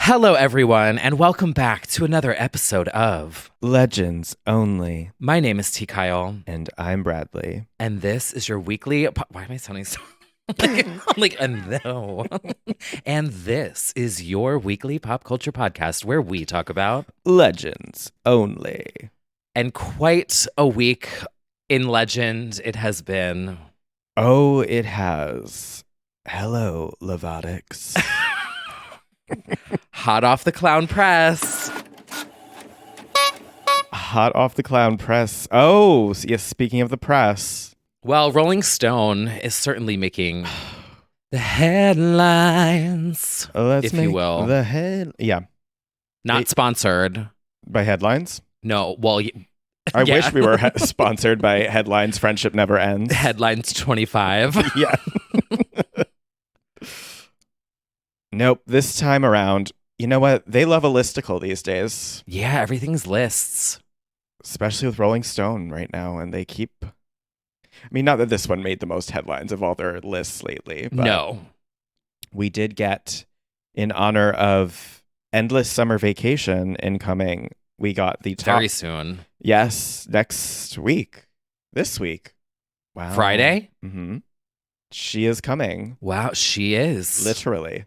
Hello, everyone, and welcome back to another episode of Legends Only. My name is T. Kyle, And I'm Bradley. and this is your weekly. Why am I sounding so no? And this is your weekly pop culture podcast where we talk about Legends Only. and quite a week in legend it has been. Oh, it has. Hello, Levatics. Hot off the clown press. Hot off the clown press. Oh, yes, speaking of the press. Well, Rolling Stone is certainly making the headlines, Let's if you make will. The head. Yeah. Not sponsored. By headlines? No, well, I yeah. wish we were sponsored by Headlines Friendship Never Ends. Headlines 25. Yeah. Nope. This time around, you know what? They love a listicle these days. Yeah, everything's lists. Especially with Rolling Stone right now. And they keep... I mean, not that this one made the most headlines of all their lists lately. But No. we did get, in honor of Endless Summer Vacation incoming, we got the top... Very soon. Yes, next week. This week. Wow. Friday? Mm-hmm. She is coming. Wow, she is. Literally.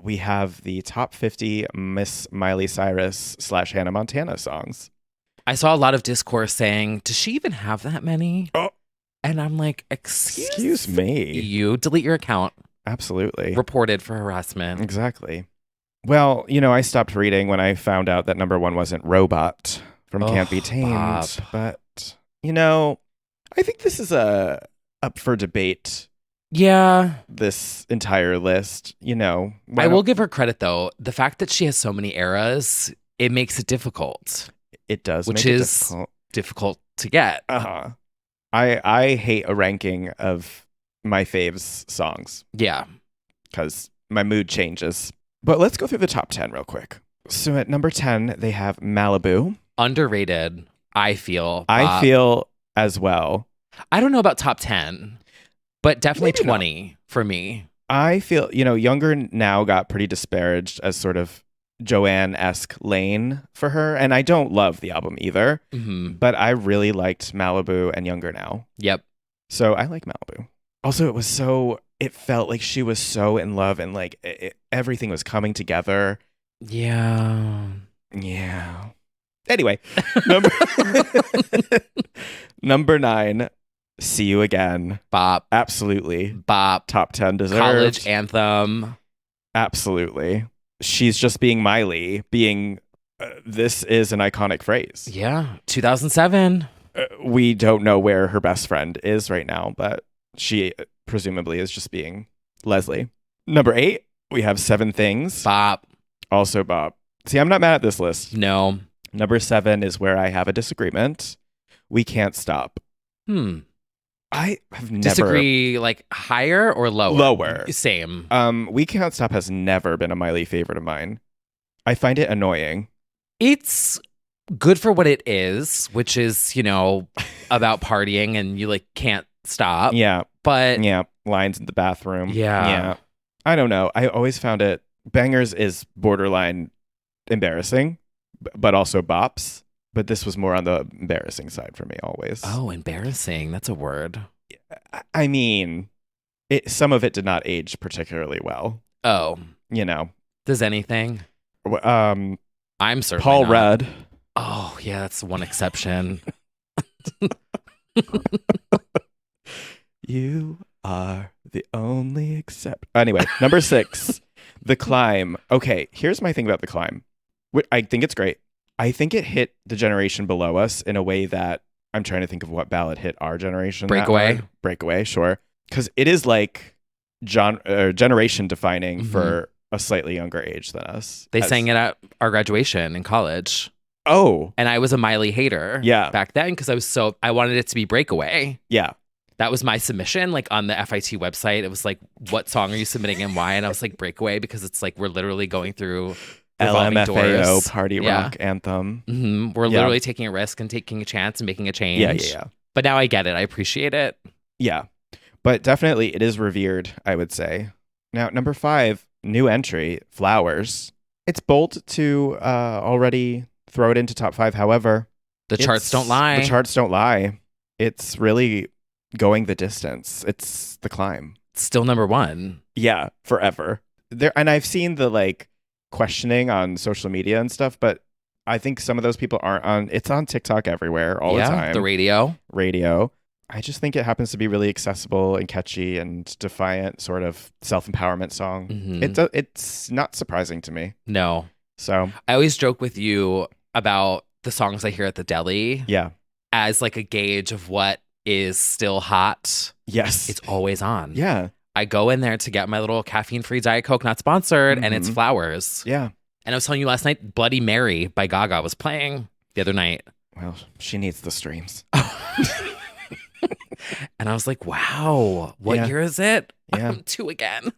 We have the top 50 Miss Miley Cyrus / Hannah Montana songs. I saw a lot of discourse saying, does she even have that many? Oh. And I'm like, excuse me. You delete your account. Absolutely. Reported for harassment. Exactly. Well, you know, I stopped reading when I found out that number one wasn't Robot from Can't Be Tamed. Bob. But, you know, I think this is up for debate. Yeah. This entire list, you know. I will give her credit, though. The fact that she has so many eras, it makes it difficult. It does, which make it is difficult to get. Uh-huh. I hate a ranking of my faves songs. Yeah. Because my mood changes. But let's go through the top 10 real quick. So at number 10, they have Malibu. Underrated, I feel. I feel as well. I don't know about top 10, but definitely Maybe 20 for me. I feel, you know, Younger Now got pretty disparaged as sort of Joanne-esque lane for her. And I don't love the album either. Mm-hmm. But I really liked Malibu and Younger Now. Yep. So I like Malibu. Also, it felt like she was so in love and like everything was coming together. Yeah. Yeah. Anyway, number 9, See You Again. Bop. Absolutely. Bop. Top 10 deserved. College anthem. Absolutely. She's just being Miley, this is an iconic phrase. Yeah. 2007. We don't know where her best friend is right now, but she presumably is just being Leslie. Number 8, we have 7 Things. Bop. Also bop. See, I'm not mad at this list. No. Number 7 is where I have a disagreement. We Can't Stop. I have never... Disagree, like higher or lower? Lower. Same. We Can't Stop has never been a Miley favorite of mine. I find it annoying. It's good for what it is, which is, you know, about partying and you like can't stop. Yeah. But Yeah. Lines in the bathroom. Yeah. Yeah. I don't know. I always found it... Bangers is borderline embarrassing, but also bops. But this was more on the embarrassing side for me always. Oh, embarrassing. That's a word. I mean, some of it did not age particularly well. Oh. You know. Does anything? I'm certainly Paul not. Rudd. Oh, yeah, that's one exception. You are the only except. Anyway, number 6, The Climb. Okay, here's my thing about The Climb. I think it's great. I think it hit the generation below us in a way that I'm trying to think of what ballad hit our generation. Breakaway. Breakaway, sure. Because it is like generation defining for a slightly younger age than us. They sang it at our graduation in college. Oh. And I was a Miley hater back then because I wanted it to be Breakaway. Yeah. That was my submission, like on the FIT website. It was like, what song are you submitting and why? And I was like, Breakaway, because it's like we're literally going through LMFAO party rock anthem. Mm-hmm. We're literally taking a risk and taking a chance and making a change. Yeah. But now I get it. I appreciate it. Yeah. But definitely it is revered, I would say. Now, number 5, new entry, Flowers. It's bold to already throw it into top 5. However, The charts don't lie. The charts don't lie. It's really going the distance. It's The Climb. Still number 1. Yeah, forever. There, and I've seen the like questioning on social media and stuff, but I think some of those people aren't on. It's on TikTok everywhere all the time. The radio. I just think it happens to be really accessible and catchy and defiant sort of self-empowerment song. Mhm. It's not surprising to me. No. So I always joke with you about the songs I hear at the deli yeah, as like a gauge of what is still hot. yes, It's always on. yeah, I go in there to get my little caffeine-free Diet Coke, not sponsored, and it's Flowers. yeah. And I was telling you last night, Bloody Mary by Gaga was playing the other night. Well, she needs the streams. And I was like, wow, what Yeah. year is it? Yeah. 2 again.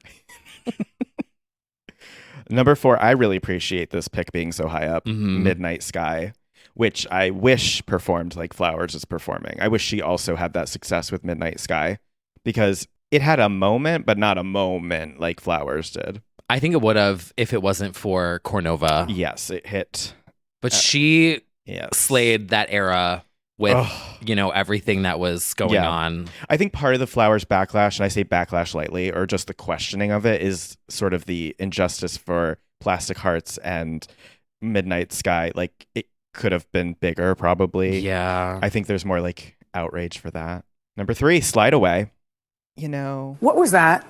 Number 4, I really appreciate this pick being so high up. Mhm. Midnight Sky, which I wish performed like Flowers is performing. I wish she also had that success with Midnight Sky because it had a moment, but not a moment like Flowers did. I think it would have if it wasn't for Cornova. Yes, it hit. But she Yes. slayed that era with, Ugh. everything that was going Yeah. on. I think part of the Flowers backlash, and I say backlash lightly, or just the questioning of it, is sort of the injustice for Plastic Hearts and Midnight Sky. Like, it could have been bigger, probably. Yeah. I think there's more like outrage for that. Number 3, Slide Away. You know, What was that?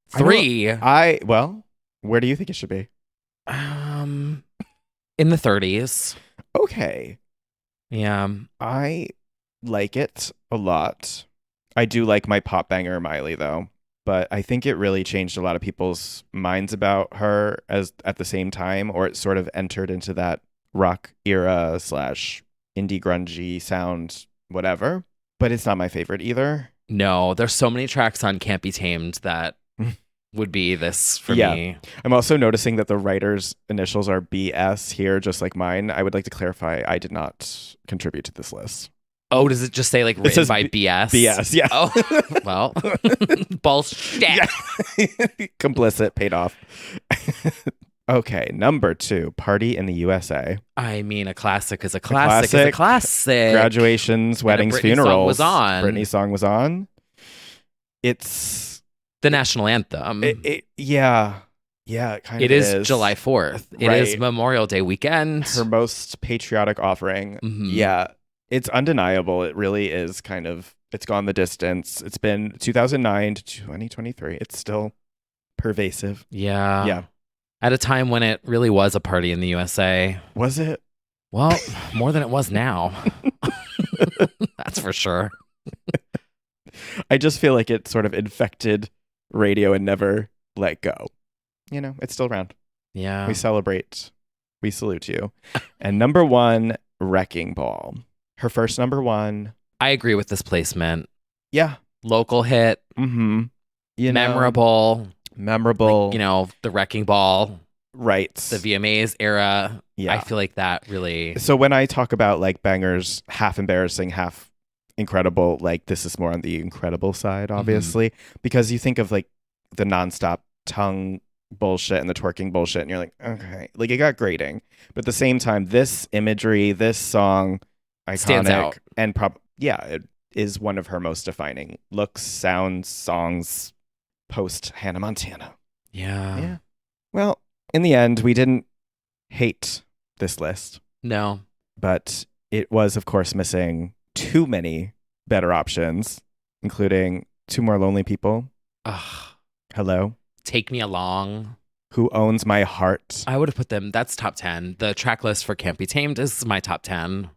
Three. Well, where do you think it should be? In the 30s. Okay. Yeah. I like it a lot. I do like my pop banger Miley though, but I think it really changed a lot of people's minds about her as at the same time, or it sort of entered into that rock era / indie grungy sound, whatever. But it's not my favorite either. No, there's so many tracks on Can't Be Tamed that would be this for Yeah. me. I'm also noticing that the writer's initials are BS here, just like mine. I would like to clarify I did not contribute to this list. Oh, does it just say like written says by BS? BS, yeah. Oh, well, bullshit. Yeah. Complicit, paid off. Okay, number 2, Party in the USA. I mean, a classic is a classic. Is a classic. Graduations, weddings, Britney funerals. song was on. Britney song was on. It's The national anthem. yeah, it kind It of is July 4th. It is Right. Memorial Day weekend. Her most patriotic offering. Mhm. Yeah, it's undeniable. It really is kind of. It's gone the distance. It's been 2009 to 2023. It's still pervasive. Yeah. Yeah. At a time when it really was a party in the USA. Was it? Well, more than it was now. That's for sure. I just feel like it sort of infected radio and never let go. You know, it's still around. Yeah. We celebrate. We salute you. And number 1, Wrecking Ball. Her first number 1. I agree with this placement. Yeah. Local hit, Mm-hmm. memorable. Memorable. The Wrecking Ball, Right. the VMAs era. Yeah. I feel like that really. So when I talk about like bangers, half embarrassing, half incredible, like this is more on the incredible side, obviously, because you think of like the nonstop tongue bullshit and the twerking bullshit, and you're like, okay, like it got grating. But at the same time, this imagery, this song, iconic, Stands out. and it is one of her most defining looks, sounds, songs, post Hannah Montana. Yeah. Yeah. Well, in the end, we didn't hate this list, No. but it was, of course, missing too many better options, including 2 More Lonely People. Ugh. Hello. Take Me Along. Who Owns My Heart? I would have put them. That's top 10. The track list for Can't Be Tamed is my top 10.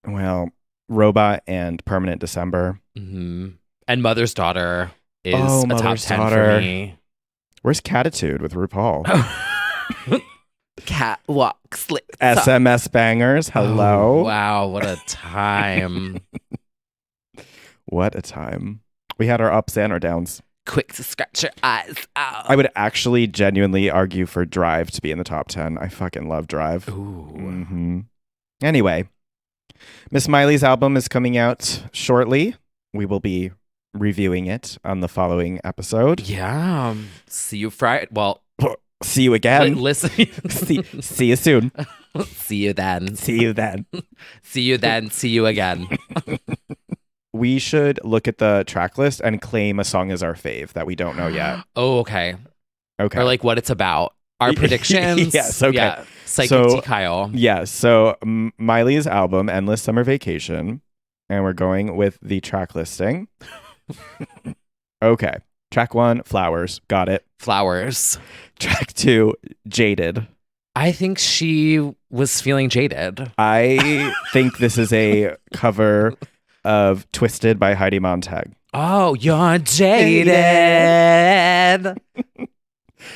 Well, Robot and Permanent December. Hmm. And Mother's Daughter is Oh, a top Mother's 10 Daughter. for me. Where's Catitude with RuPaul? Catwalk slip. SMS bangers. Hello. Oh, wow, what a time. What a time. We had our ups and our downs. Quick to scratch your eyes out. I would actually genuinely argue for Drive to be in the top 10. I fucking love Drive. Ooh. Mm-hmm. Anyway, Miss Miley's album is coming out shortly. We will be reviewing it on the following episode. Yeah. See you Friday. Well, See you again. listen. See you soon. See you then. See you then. See you then. See you again. We should look at the track list and claim a song as our fave that we don't know yet. Oh, okay. Okay. Or like what it's about. Our predictions. Yes, okay. Yeah. Psychic So- T. Kyle. Yeah, so Miley's album, Endless Summer Vacation, and we're going with the track listing. Okay. Track 1, Flowers. Got it. Flowers. Track 2, Jaded. I think she was feeling jaded. I think this is a cover of Twisted by Heidi Montag. Oh, you're jaded.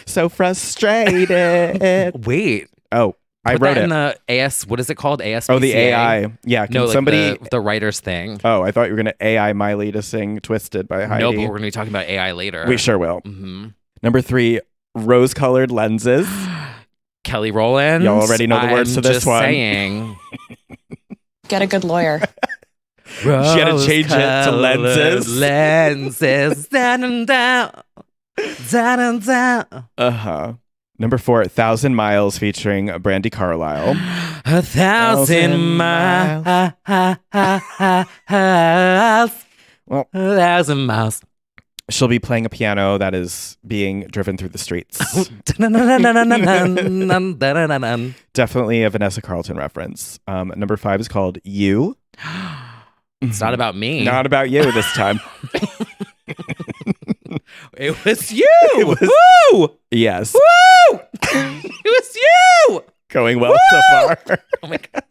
So frustrated. Wait. Oh, I Put wrote that it. in the AS. What is it called? ASPCA? Oh, the AI. Yeah, can No, like somebody... the writer's thing. Oh, I thought you were going to AI Miley to sing Twisted by Heidi. No, but we're going to be talking about AI later. We sure will. Mm-hmm. Number 3, Rose-Colored Lenses. Kelly Rowland. Y'all already know the words to this one. Saying. Get a good lawyer. She had to change it to lenses. Lenses. Down, down, down, down. Uh-huh. Number 4, 1,000 Miles featuring Brandy Carlisle. 1,000 miles. Well, 1,000 miles. she'll be playing a piano that is being driven through the streets. Definitely a Vanessa Carlton reference. Number 5 is called You. It's not about me. Not about you this time. It was you. It was- Woo! Yes. Woo! It was you. Going well so far. Oh my God.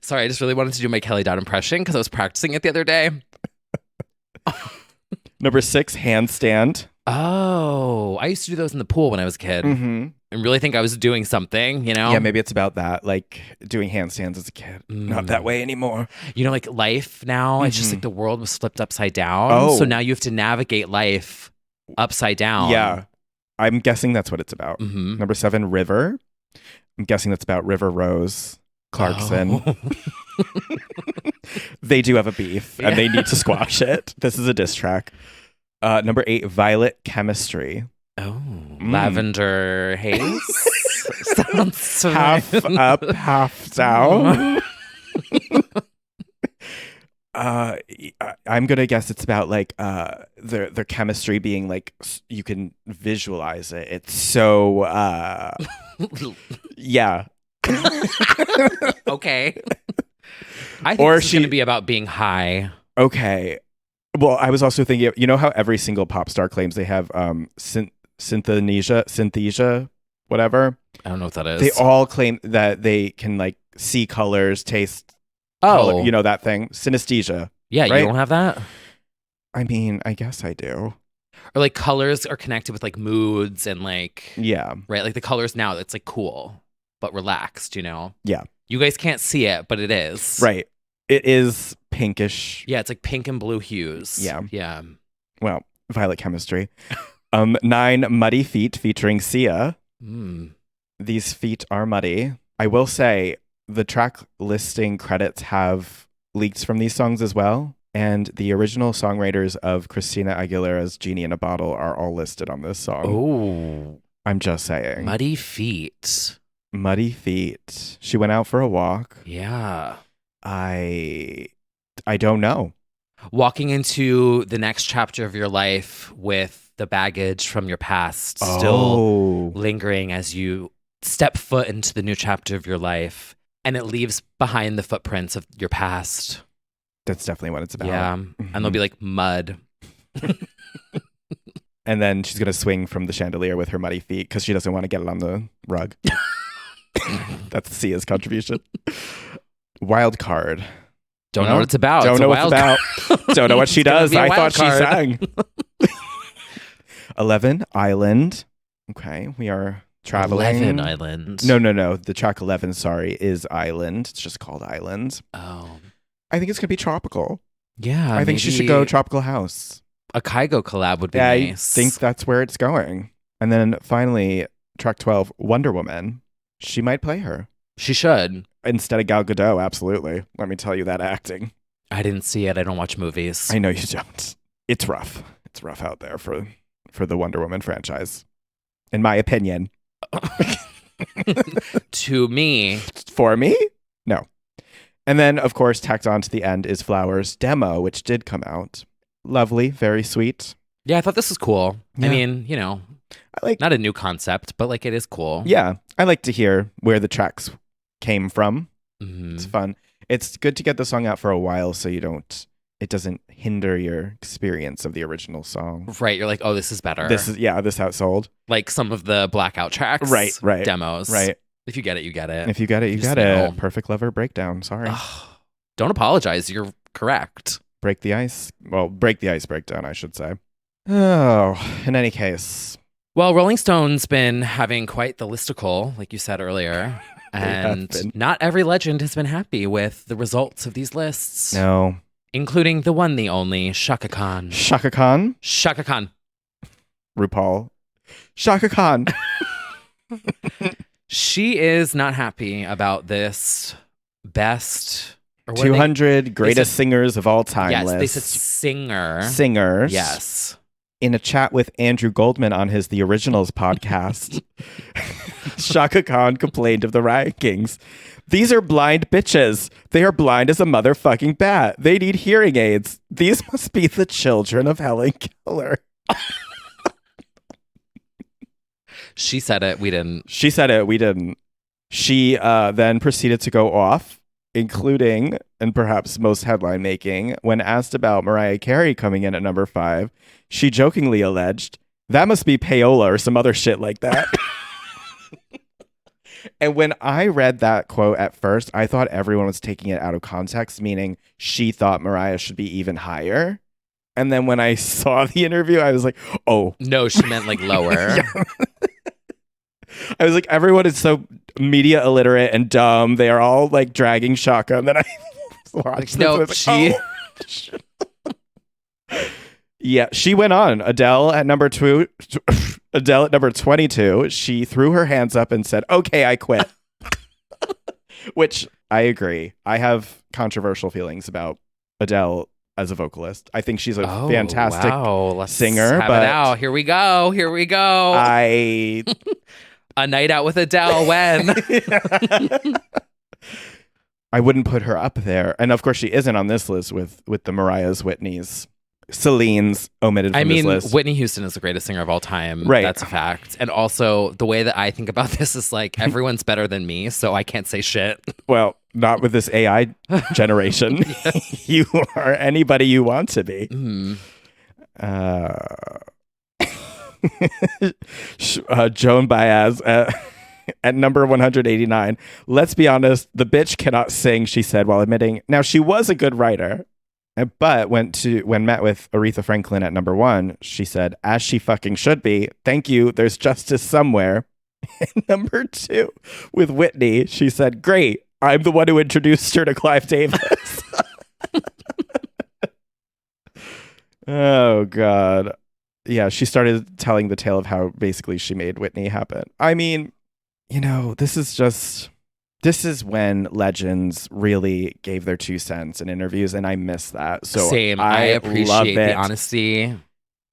Sorry, I just really wanted to do my Kelly Dodd impression because I was practicing it the other day. Number 6, Handstand. Oh, I used to do those in the pool when I was a kid Mm-hmm. and really think I was doing something, you know? Yeah, maybe it's about that. Like doing handstands as a kid. Not that way anymore. You know, like life now, it's just like the world was flipped upside down. Oh. So now you have to navigate life upside down. Yeah. I'm guessing that's what it's about. Mm-hmm. Number 7, River. I'm guessing that's about River Rose Clarkson. Oh. They do have a beef and they need to squash it. This is a diss track. Number 8, Violet Chemistry. Oh, lavender haze. Sounds Half up, half down. I'm gonna guess it's about like their chemistry being like you can visualize it. It's so yeah. Okay. I think Or this is going to be about being high. Okay. Well, I was also thinking, you know how every single pop star claims they have synthesia, whatever. I don't know what that is. They all claim that they can like see colors, taste, color, you know that thing, synesthesia. Yeah, right? you don't have that? I mean, I guess I do. Or like colors are connected with like moods and like, Yeah. right? Like the colors now, it's like cool, but relaxed, you know? Yeah. You guys can't see it, but it is. Right. It is pinkish. Yeah, it's like pink and blue hues. Yeah. Yeah. Well, Violet Chemistry. 9, Muddy Feet featuring Sia. Mm. These feet are muddy. I will say the track listing credits have leaks from these songs as well. And the original songwriters of Christina Aguilera's Genie in a Bottle are all listed on this song. Oh. I'm just saying. Muddy feet. Muddy Feet. She went out for a walk. Yeah. I don't know. Walking into the next chapter of your life with the baggage from your past still lingering as you step foot into the new chapter of your life, and it leaves behind the footprints of your past. That's definitely what it's about. Yeah. And there'll be like mud. And then she's going to swing from the chandelier with her muddy feet because she doesn't want to get it on the rug. That's Sia's contribution. Wild Card. Don't know what it's about. Don't It's know a what it's wild about. Don't know what she It's gonna does. be a I wild thought she card. sang. 11, Island. Okay, we are traveling. 11 Island. No. The track 11, sorry, is Island. It's just called Island. Oh. I think it's going to be tropical. Yeah. I think she should maybe go Tropical House. a Kygo collab would be Yeah, nice. I think that's where it's going. And then finally, track 12, Wonder Woman. She might play her. She should. Instead of Gal Gadot, absolutely. Let me tell you that acting. I didn't see it. I don't watch movies. I know you don't. it's rough. It's rough out there for the Wonder Woman franchise, in my opinion. To me. For me? No. And then, of course, tacked on to the end is Flowers' demo, which did come out. Lovely, very sweet. Yeah, I thought this was cool. Yeah. I mean, you know, I like, not a new concept, but like it is cool. yeah, I like to hear where the tracks came from. Mhm. It's fun. It's good to get the song out for a while so it doesn't hinder your experience of the original song. Right. You're like, oh, this is better. This outsold. like some of the blackout tracks. Right. Demos. Right. If you get it, you get it. If you get it, you Just got it. know. Perfect Lover breakdown. Sorry. Don't apologize. You're correct. Break the ice. Well, break the ice breakdown, I should say. Oh, in any case. Well, Rolling Stone's been having quite the listicle, like you said earlier. have been. And not every legend has been happy with the results of these lists. No. Including the one, the only, Shaka Khan. Shaka Khan. Shaka Khan. RuPaul. Shaka Khan. She is not happy about this best... or what 200 greatest singers of all time Yes, list. they said singer. Singers. Yes. In a chat with Andrew Goldman on his The Originals podcast, Shaka Khan complained of the rankings. These are blind bitches. They are blind as a motherfucking bat. They need hearing aids. These must be the children of Helen Keller. She said it. We didn't. She said it. We didn't. She then proceeded to go off, including, and perhaps most headline making, when asked about Mariah Carey coming in at number 5, she jokingly alleged, that must be payola or some other shit like that. And when I read that quote at first, I thought everyone was taking it out of context, meaning she thought Mariah should be even higher. And then when I saw the interview, I was like, oh. No, she meant like lower. Yeah. I was like, everyone is so media illiterate and dumb. They are all like dragging Shaka. And then I watched No, this. And I was like, oh. Yeah, she went on. Adele at number 22. She threw her hands up and said, okay, I quit. Which I agree. I have controversial feelings about Adele as a vocalist. I think she's a fantastic singer. Have but it out. Here we go. Here we go. A night out with Adele when? I wouldn't put her up there. And of course she isn't on this list with the Mariahs, Whitneys, Celine's omitted from this list. Whitney Houston is the greatest singer of all time. Right. That's a fact. And also the way that I think about this is like everyone's better than me, so I can't say shit. Well, not with this AI generation. You are anybody you want to be. Mm. Joan Baez at number 189. Let's be honest, the bitch cannot sing, she said while admitting. Now, she was a good writer, but when met with Aretha Franklin at number 1, she said, as she fucking should be. Thank you. There's justice somewhere. And number 2, with Whitney, she said, great. I'm the one who introduced her to Clive Davis. Oh, God. Yeah, she started telling the tale of how basically she made Whitney happen. I mean, you know, this is when legends really gave their 2 cents in interviews, and I miss that. So same. I appreciate the honesty.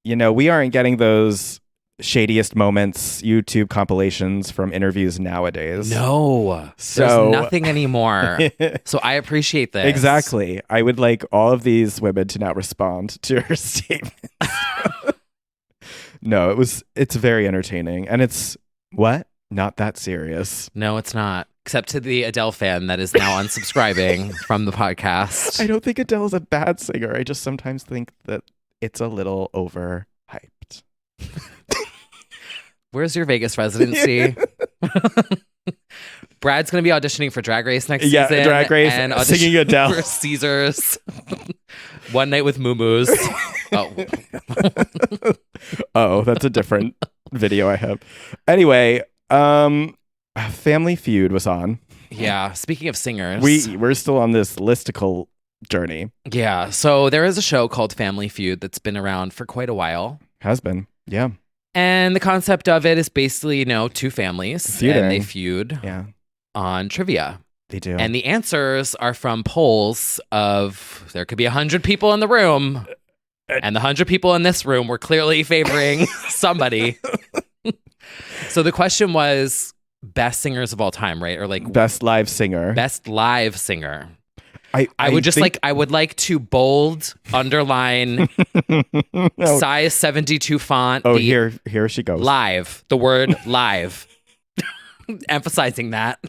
You know, we aren't getting those shadiest moments YouTube compilations from interviews nowadays. No, so there's nothing anymore. So I appreciate this. Exactly. I would like all of these women to now respond to her statements. No, it's very entertaining, and it's not that serious. No, it's not. Except to the Adele fan that is now unsubscribing from the podcast. I don't think Adele's a bad singer. I just sometimes think that it's a little overhyped. Where's your Vegas residency? Brad's going to be auditioning for Drag Race next season. Yeah, Drag Race, and singing Adele. For Caesars. One night with Moo-Moos. Oh, that's a different video I have. Anyway, Family Feud was on. Yeah, speaking of singers. We're still on this listicle journey. Yeah, so there is a show called Family Feud that's been around for quite a while. Has been, yeah. And the concept of it is basically, you know, 2 families. Feuding. And they feud on trivia. They do. And the answers are from polls of there could be 100 people in the room. And the 100 people in this room were clearly favoring somebody. So the question was best singers of all time, right? Or like best live singer. Best live singer. I would just I would like to bold, underline, size 72 font. Oh, here she goes. Live. The word live. Emphasizing that.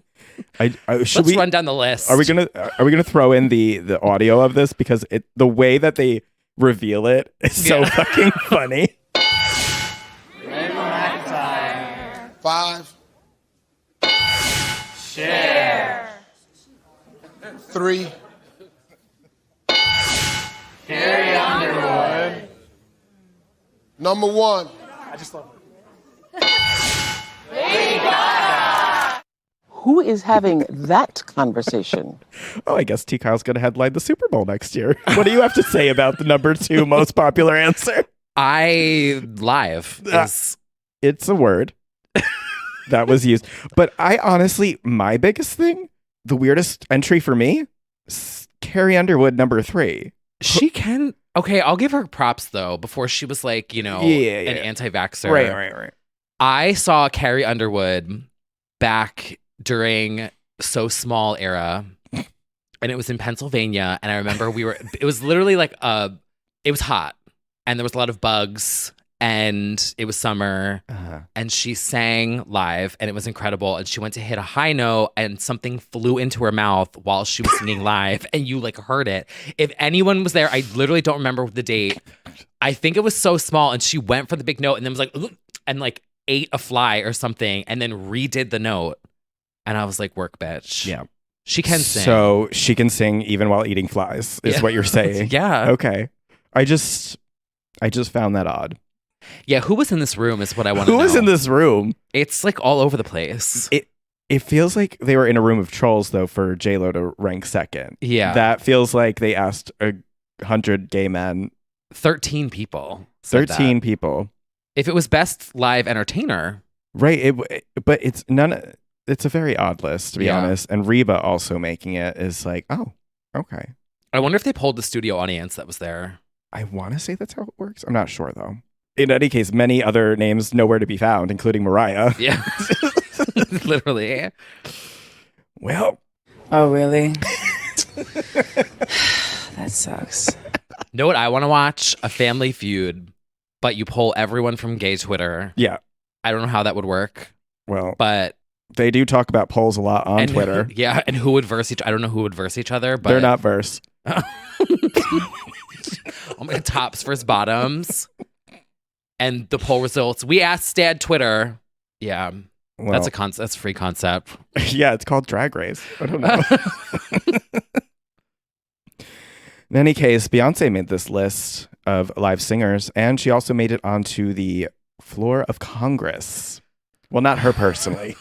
Let's run down the list. Are we gonna throw in the audio of this because the way that they reveal it is so fucking funny. 5. Share. 3. Carrie Underwood. Number 1. I just love her. Lady Gaga. Who is having that conversation? Oh, I guess T. Kyle's going to headline the Super Bowl next year. What do you have to say about the number 2 most popular answer? Live is... It's a word that was used. But I honestly, my biggest thing, the weirdest entry for me, Carrie Underwood, number 3. She can... Okay, I'll give her props, though, before she was like, an anti-vaxxer. Right. I saw Carrie Underwood back during So Small era, and it was in Pennsylvania, and I remember it was literally like it was hot, and there was a lot of bugs, and it was summer, and she sang live, and it was incredible, and she went to hit a high note, and something flew into her mouth while she was singing live, and you like heard it. If anyone was there, I literally don't remember the date. I think it was So Small, and she went for the big note, and then was like, ugh, and like ate a fly or something, and then redid the note. And I was like, work, bitch. Yeah. She can sing. So she can sing even while eating flies, is what you're saying. Yeah. Okay. I just found that odd. Yeah, who was in this room is what I want to know. Who was in this room? It's like all over the place. It feels like they were in a room of trolls, though, for J-Lo to rank second. Yeah. That feels like they asked 100 gay men. 13 people. 13 people. If it was best live entertainer. Right. But it's none... It's a very odd list, to be honest. And Reba also making it is like, oh, okay. I wonder if they polled the studio audience that was there. I want to say that's how it works. I'm not sure, though. In any case, many other names nowhere to be found, including Mariah. Yeah. Literally. Well. Oh, really? That sucks. Know what I want to watch? A Family Feud, but you poll everyone from gay Twitter. Yeah. I don't know how that would work. Well. But... They do talk about polls a lot on Twitter. Yeah, and who would verse I don't know who would verse each other, but... They're not verse. Oh my God, tops versus bottoms. And the poll results. We asked Dad Twitter. Yeah. Well, that's a free concept. Yeah, it's called Drag Race. I don't know. In any case, Beyonce made this list of live singers, and she also made it onto the floor of Congress. Well, not her personally.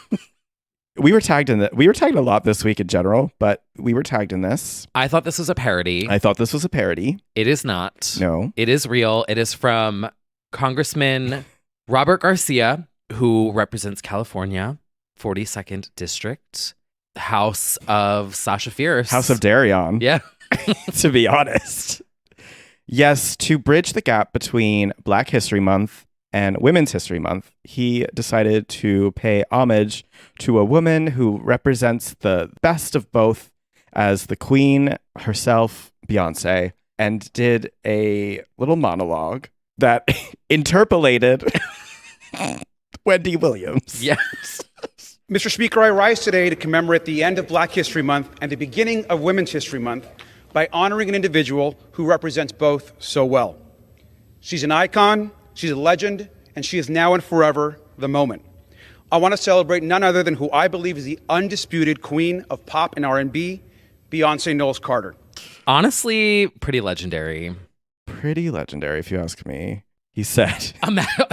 We were tagged in we were tagged a lot this week in general, but we were tagged in this. I thought this was a parody. I thought this was a parody. It is not. No. It is real. It is from Congressman Robert Garcia, who represents California, 42nd District, House of Sasha Fierce. House of Darion. Yeah. To be honest. Yes, to bridge the gap between Black History Month and Women's History Month, he decided to pay homage to a woman who represents the best of both as the queen herself, Beyonce, and did a little monologue that interpolated Wendy Williams. Yes. Mr. Speaker, I rise today to commemorate the end of Black History Month and the beginning of Women's History Month by honoring an individual who represents both so well. She's an icon, she's a legend, and she is now and forever the moment. I want to celebrate none other than who I believe is the undisputed queen of pop and R&B, Beyonce Knowles Carter. Honestly, pretty legendary. Pretty legendary, if you ask me. He said.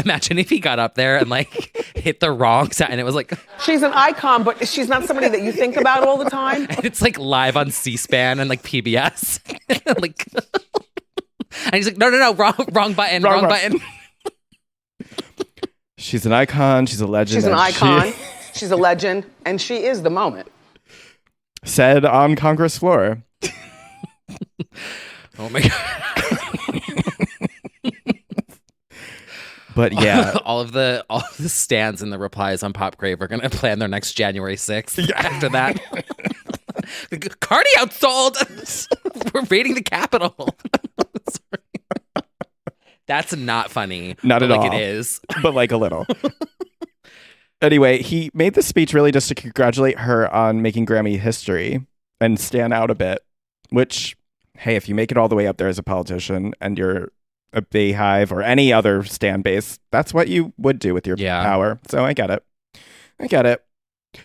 Imagine if he got up there and like hit the wrong sound and it was like. She's an icon, but she's not somebody that you think about all the time. And it's like live on C-SPAN and like PBS. Like, and he's like, no, wrong button, wrong button. She's an icon. She's a legend. She's an icon. She's a legend. And she is the moment. Said on Congress floor. Oh my God. But yeah. all of the stands and the replies on Pop Grave are gonna plan their next January 6th after that. Cardi outsold. We're raiding the Capitol. That's not funny. Not at all. Like it is. But like a little. Anyway, he made the speech really just to congratulate her on making Grammy history and stand out a bit, which, hey, if you make it all the way up there as a politician and you're a Bayhive or any other stand base, that's what you would do with your power. So I get it.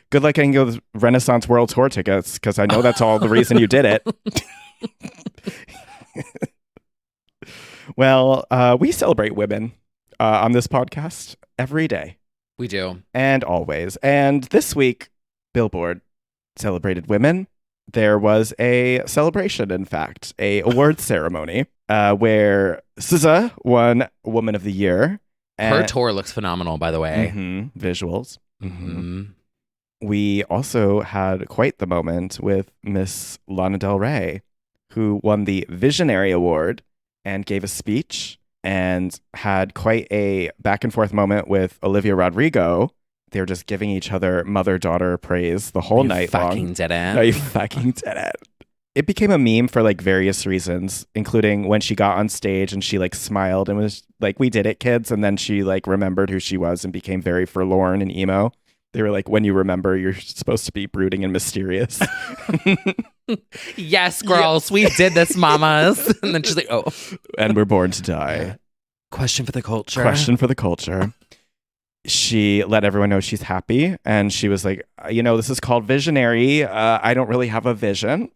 Good luck getting those Renaissance World Tour tickets, because I know that's all the reason you did it. Well, we celebrate women on this podcast every day. We do. And always. And this week, Billboard celebrated women. There was a celebration, in fact, a awards ceremony where SZA won Woman of the Year. Her tour looks phenomenal, by the way. Visuals. We also had quite the moment with Miss Lana Del Rey, who won the Visionary Award and gave a speech and had quite a back and forth moment with Olivia Rodrigo. They were just giving each other mother-daughter praise the whole night long. Fucking did it. No, you fucking did it. It became a meme for like various reasons, including when she got on stage and she like smiled and was like, "We did it, kids." And then she like remembered who she was and became very forlorn and emo. They were like, when you remember, you're supposed to be brooding and mysterious. Yes, girls, we did this, mamas. And then she's like, oh. And we're born to die. Question for the culture. She let everyone know she's happy. And she was like, this is called Visionary. I don't really have a vision,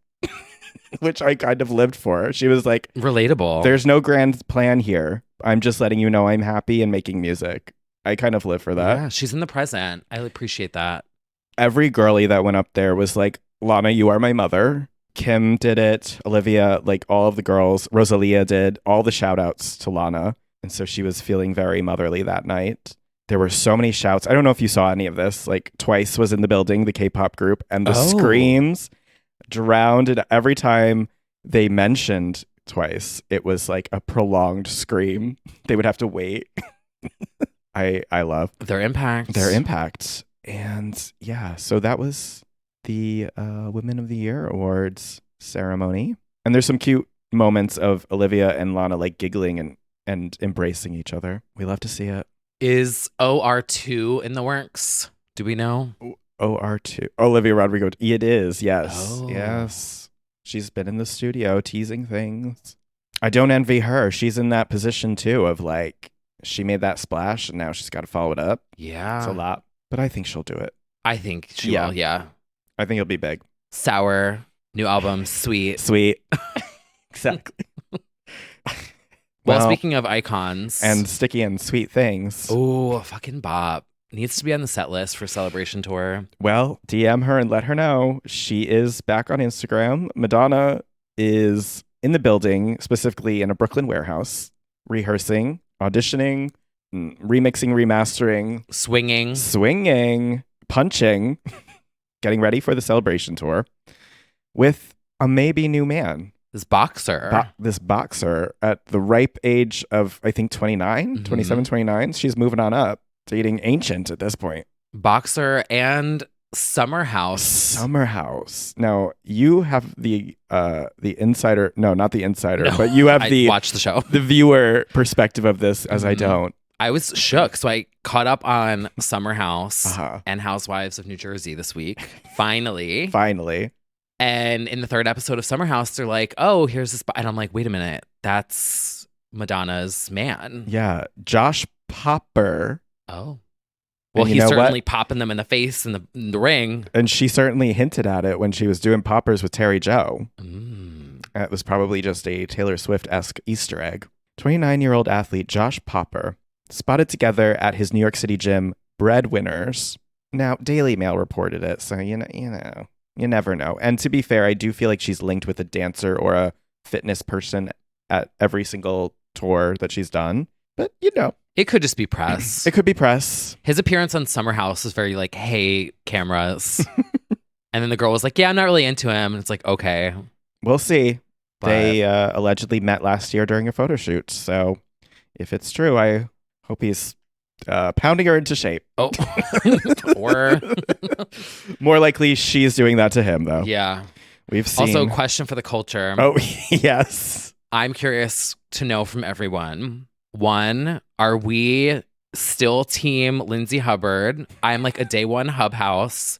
which I kind of lived for. She was like, relatable. There's no grand plan here. I'm just letting you know I'm happy and making music. I kind of live for that. Yeah, she's in the present. I appreciate that. Every girly that went up there was like, Lana, you are my mother. Kim did it. Olivia, like all of the girls. Rosalia did all the shout outs to Lana. And so she was feeling very motherly that night. There were so many shouts. I don't know if you saw any of this. Like Twice was in the building, the K-pop group, and the screams drowned it. Every time they mentioned Twice, it was like a prolonged scream. They would have to wait. I love their impact. And yeah, so that was the Women of the Year Awards ceremony. And there's some cute moments of Olivia and Lana like giggling and embracing each other. We love to see it. Is OR2 in the works? Do we know? OR2. Olivia Rodrigo. It is, yes. Oh. Yes. She's been in the studio teasing things. I don't envy her. She's in that position too of like, she made that splash and now she's got to follow it up. Yeah. It's a lot. But I think she'll do it. I think she will, yeah. I think it'll be big. Sour, new album, sweet. Exactly. Well, speaking of icons. And sticky and sweet things. Oh, fucking bop. Needs to be on the set list for Celebration Tour. Well, DM her and let her know. She is back on Instagram. Madonna is in the building, specifically in a Brooklyn warehouse, rehearsing, auditioning, remixing, remastering, swinging, punching, getting ready for the Celebration Tour with a maybe new man. This boxer. This boxer at the ripe age of, I think, 29, 27, 29. She's moving on up, dating Ancient at this point. Boxer and Summer House. Now, you have the insider. No, not the insider, but you have watch the show. The viewer perspective of this, as I don't. I was shook. So I caught up on Summer House and Housewives of New Jersey this week. Finally. And in the third episode of Summer House, they're like, oh, here's this. And I'm like, wait a minute. That's Madonna's man. Yeah. Josh Popper. Oh. Well, he's certainly popping them in the face in the ring. And she certainly hinted at it when she was doing poppers with Terry Joe. It was probably just a Taylor Swift-esque Easter egg. 29-year-old athlete Josh Popper spotted together at his New York City gym, Breadwinners. Now, Daily Mail reported it, so you never know. And to be fair, I do feel like she's linked with a dancer or a fitness person at every single tour that she's done. But, it could just be press. It could be press. His appearance on Summer House was very like, hey, cameras. And then the girl was like, yeah, I'm not really into him. And it's like, okay. We'll see. But they allegedly met last year during a photo shoot. So if it's true, I Hope he's pounding her into shape. Oh, or More likely she's doing that to him, though. yeah. We've seen. Also, question for the culture. Oh, yes. I'm curious to know from everyone. One, are we still team Lindsay Hubbard? I'm like a day one Hub House,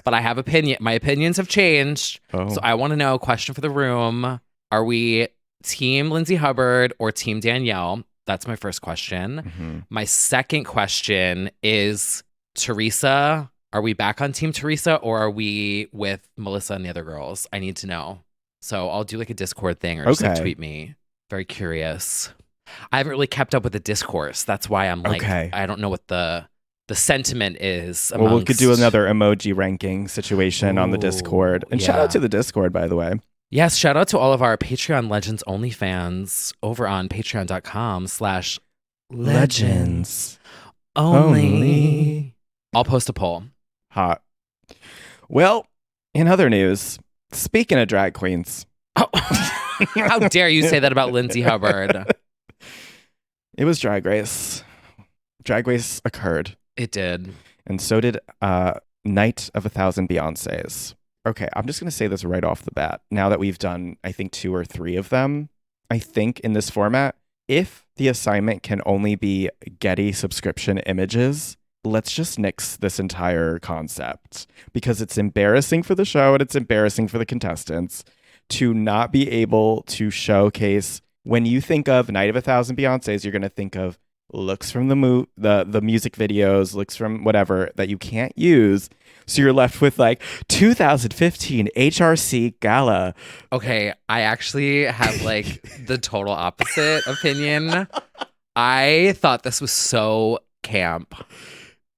but I have opinion. My opinions have changed. Oh. So I want to know, question for the room. Are we team Lindsay Hubbard or team Danielle? That's my first question. Mm-hmm. My second question is, Teresa, are we back on team Teresa or are we with Melissa and the other girls? I need to know. So I'll do like a Discord thing or just like Okay. tweet me. Very curious. I haven't really kept up with the discourse. That's why I'm like, Okay. I don't know what the sentiment is. Well, we could do amongst- another emoji ranking situation on the Ooh, Discord. And shout yeah. out to the Discord, by the way. Yes, shout out to all of our Patreon Legends Only fans over on patreon.com/legends only. I'll post a poll. Hot. Well, in other news, speaking of drag queens, Oh, how dare you say that about Lindsay Hubbard? it was Drag Race. Drag Race occurred, It did. and so did Night of 1,000 Beyoncés. Okay, I'm just going to say this right off the bat. Now that we've done, I think, 2 or 3 of them, I think in this format, if the assignment can only be Getty subscription images, let's just nix this entire concept because it's embarrassing for the show and it's embarrassing for the contestants to not be able to showcase. When you think of Night of 1,000 Beyoncés, you're going to think of looks from the music videos, looks from whatever that you can't use. So you're left with like 2015 HRC Gala. Okay, I actually have like the total opposite opinion. I thought this was so camp.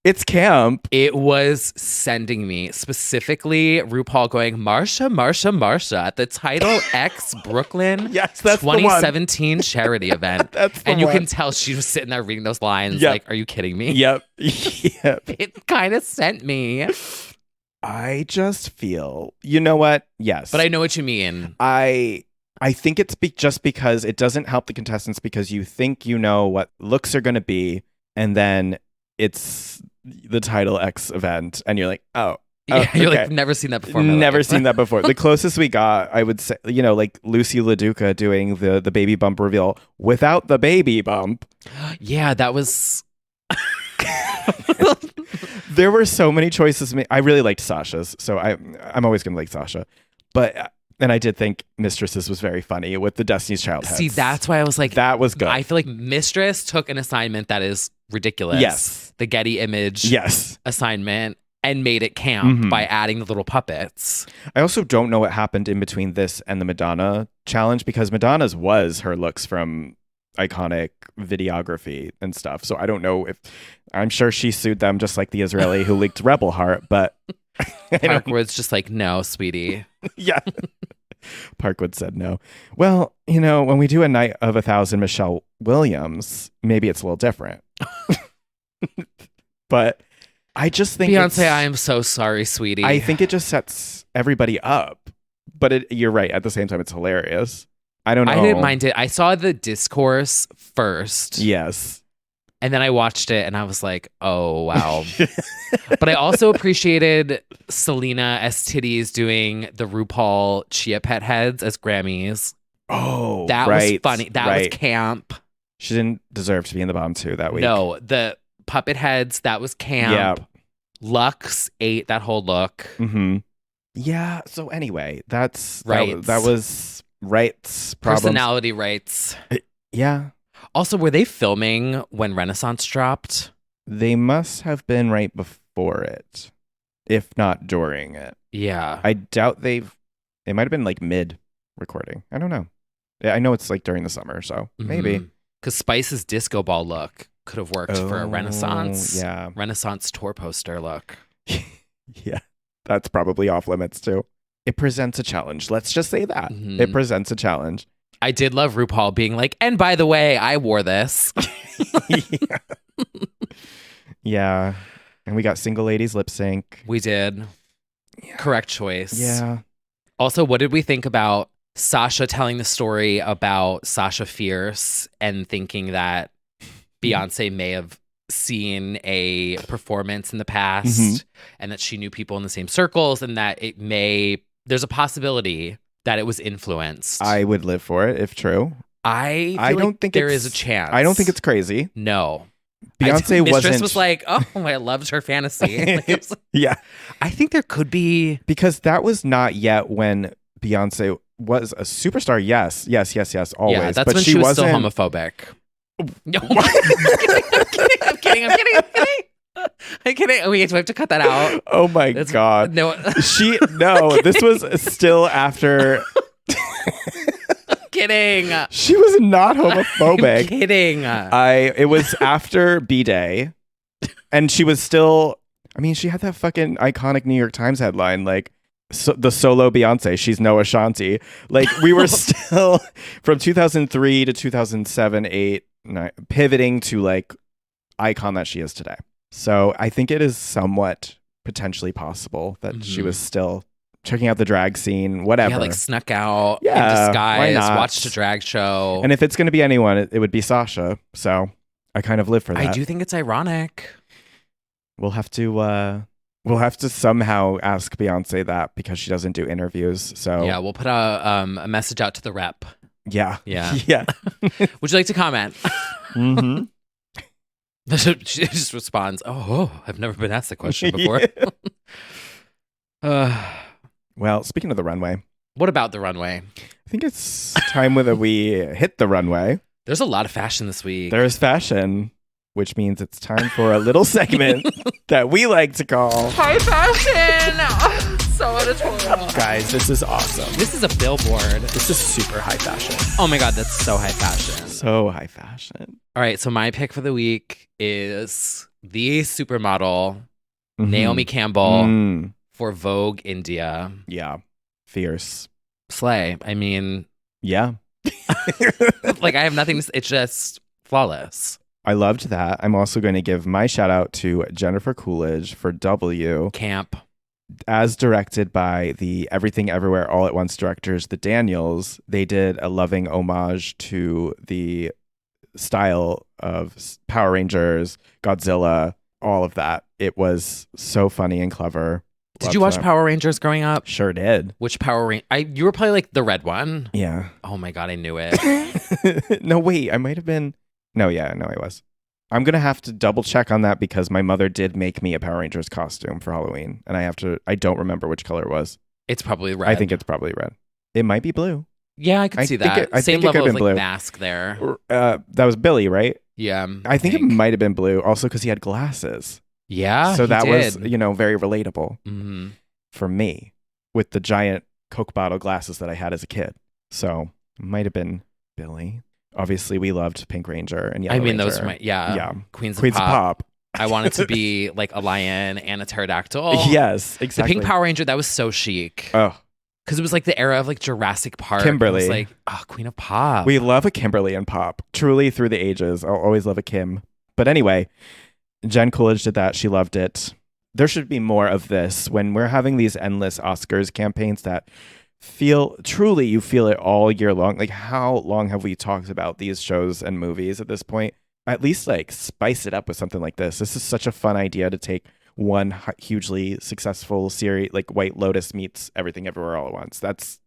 It's camp. It was sending me, specifically RuPaul going, Marsha, Marsha, Marsha at the Title X Brooklyn Yes, that's the one. 2017 charity event. That's the and you one. can tell she was sitting there reading those lines Yep. like, are you kidding me? Yep. Yep. It kind of sent me. I just feel, you know what? Yes. But I know what you mean. I think it's just because it doesn't help the contestants because you think you know what looks are going to be, and then it's the Title X event, and you're like, oh, Yeah, you're okay. like, never seen that before. in my Never life." seen that before. The closest we got, I would say, like Lucy LaDuca doing the baby bump reveal without the baby bump. Yeah, that was. There were so many choices. I really liked Sasha's, so I'm always going to like Sasha. But and I did think Mistresses was very funny with the Destiny's Child heads. See, that's why I was like, that was good. I feel like Mistress took an assignment that is ridiculous. Yes. The Getty Image Yes. assignment and made it camp Mhm. by adding the little puppets. I also don't know what happened in between this and the Madonna challenge because Madonna's was her looks from iconic videography and stuff. So I don't know if I'm sure she sued them just like the Israeli who leaked Rebel Heart, but Parkwood's just like, no, sweetie. yeah. Parkwood said no. Well, when we do a Night of 1,000 Michelle Williams, maybe it's a little different. But I just think Beyonce, I am so sorry, sweetie. I think it just sets everybody up. But you're right. At the same time, it's hilarious. I don't know. I didn't mind it. I saw the discourse first. Yes. And then I watched it and I was like, oh, wow. But I also appreciated Selena Titties doing the RuPaul Chia Pet heads as Grammys. Oh, That right, was funny. That right. was camp. She didn't deserve to be in the bottom 2 that week. No, the puppet heads, that was camp. Yeah. Lux ate that whole look. Mm-hmm. Yeah. So anyway, that's Rights. That was rights problems. Personality rights. Yeah. Also, were they filming when Renaissance dropped? They must have been right before it, if not during it. Yeah. I doubt it might have been like mid recording. I don't know. Yeah, I know it's like during the summer, so maybe. Because Spice's disco ball look could have worked for a Oh, Renaissance. yeah. Renaissance tour poster look. Yeah. That's probably off limits too. It presents a challenge. Let's just say that. Mhm. It presents a challenge. I did love RuPaul being like, and by the way, I wore this. Yeah. Yeah. And we got Single Ladies lip sync. We did. Correct choice. Yeah. Also, what did we think about Sasha telling the story about Sasha Fierce and thinking that Beyonce may have seen a performance in the past and that she knew people in the same circles and that there's a possibility that it was influenced. I would live for it if true. I don't think there is a chance. I don't think it's crazy. No. Beyonce Mistress was like, oh, I loved her fantasy. Yeah. I think there could be. Because that was not yet when Beyonce was a superstar. Yes, always. Yeah, that's but when she was still homophobic. No. I'm kidding. Oh, wait, do I have to cut that out? Oh my God. No. This was still after. Kidding. She was not homophobic. I'm kidding. It was after B-Day, and she was still. I mean, she had that fucking iconic New York Times headline, like the solo Beyonce. She's no Ashanti. Like we were still from 2003 to 2007, 8, 9, pivoting to like icon that she is today. So I think it is somewhat potentially possible that she was still checking out the drag scene, whatever. Yeah, like snuck out in disguise, watched a drag show. And if it's going to be anyone, it would be Sasha. So I kind of live for that. I do think it's ironic. We'll have to somehow ask Beyonce that because she doesn't do interviews. So yeah, we'll put a message out to the rep. Yeah. Yeah. Would you like to comment? Mm-hmm. She just responds, oh, I've never been asked that question before. Well, speaking of the runway. What about the runway? I think it's time that we hit the runway. There's a lot of fashion this week. There is fashion, which means it's time for a little segment that we like to call High Fashion. So editorial. Guys, this is awesome. This is a billboard. This is super high fashion. Oh my God, that's so high fashion. So high fashion. All right, so my pick for the week is the supermodel, Naomi Campbell, for Vogue India. Yeah. Fierce. Slay. I mean. Yeah. Like, I have nothing to say. It's just flawless. I loved that. I'm also going to give my shout out to Jennifer Coolidge for W. Camp. As directed by the Everything Everywhere All at Once directors, the Daniels. They did a loving homage to the style of Power Rangers, Godzilla, all of that. It was so funny and clever. Did you watch Power Rangers growing up? Sure did. Which Power Ranger? You were probably like the red one. Yeah. Oh my God, I knew it. No, wait, I might have been. No, I was. I'm going to have to double check on that because my mother did make me a Power Rangers costume for Halloween. And I don't remember which color it was. It's probably red. I think it's probably red. It might be blue. Yeah, I could see that. Same level of like blue. Mask there. That was Billy, right? Yeah. I think it might have been blue also because he had glasses. Yeah. So that was, very relatable for me with the giant Coke bottle glasses that I had as a kid. So it might have been Billy. Obviously, we loved Pink Ranger and Yellow Ranger. Those were my, Queens of Pop. I wanted to be like a lion and a pterodactyl. Yes, exactly. The Pink Power Ranger, that was so chic. Oh. Because it was like the era of like Jurassic Park. Kimberly. It was like, Queen of Pop. We love a Kimberly and Pop. Truly through the ages. I'll always love a Kim. But anyway, Jen Coolidge did that. She loved it. There should be more of this when we're having these endless Oscars campaigns that you feel it all year long. Like, how long have we talked about these shows and movies at this point? At least like spice it up with something like this. This is such a fun idea to take one hugely successful series like White Lotus meets Everything Everywhere All at Once. That's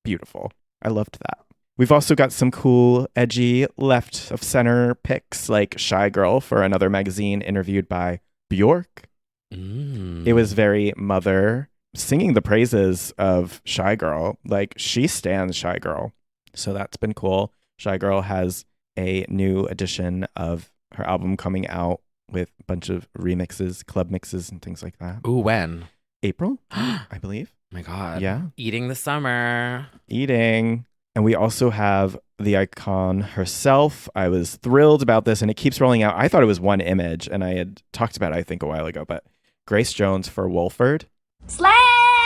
beautiful. I loved that. We've also got some cool, edgy, left of center picks like Shy Girl for another magazine interviewed by Bjork. It was very Mother singing the praises of Shy Girl. Like, she stands Shy Girl. So that's been cool. Shy Girl has a new edition of her album coming out with a bunch of remixes, club mixes, and things like that. Ooh, when? April, I believe. My God. Yeah. Eating the summer. Eating. And we also have the icon herself. I was thrilled about this, and it keeps rolling out. I thought it was one image, and I had talked about it, I think, a while ago, but Grace Jones for Wolford. Slay!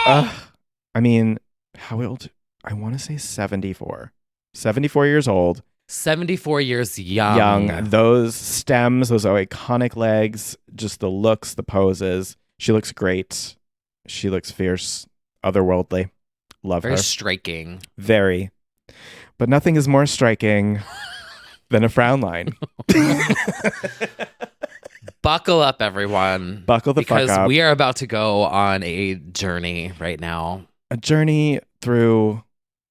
I mean, how old? I want to say 74. 74 years old. 74 years young. Those stems, those iconic legs, just the looks, the poses. She looks great. She looks fierce, otherworldly. Love her. Very striking. Very. But nothing is more striking than a frown line. Buckle up, everyone. Buckle the fuck up. Because we are about to go on a journey right now. A journey through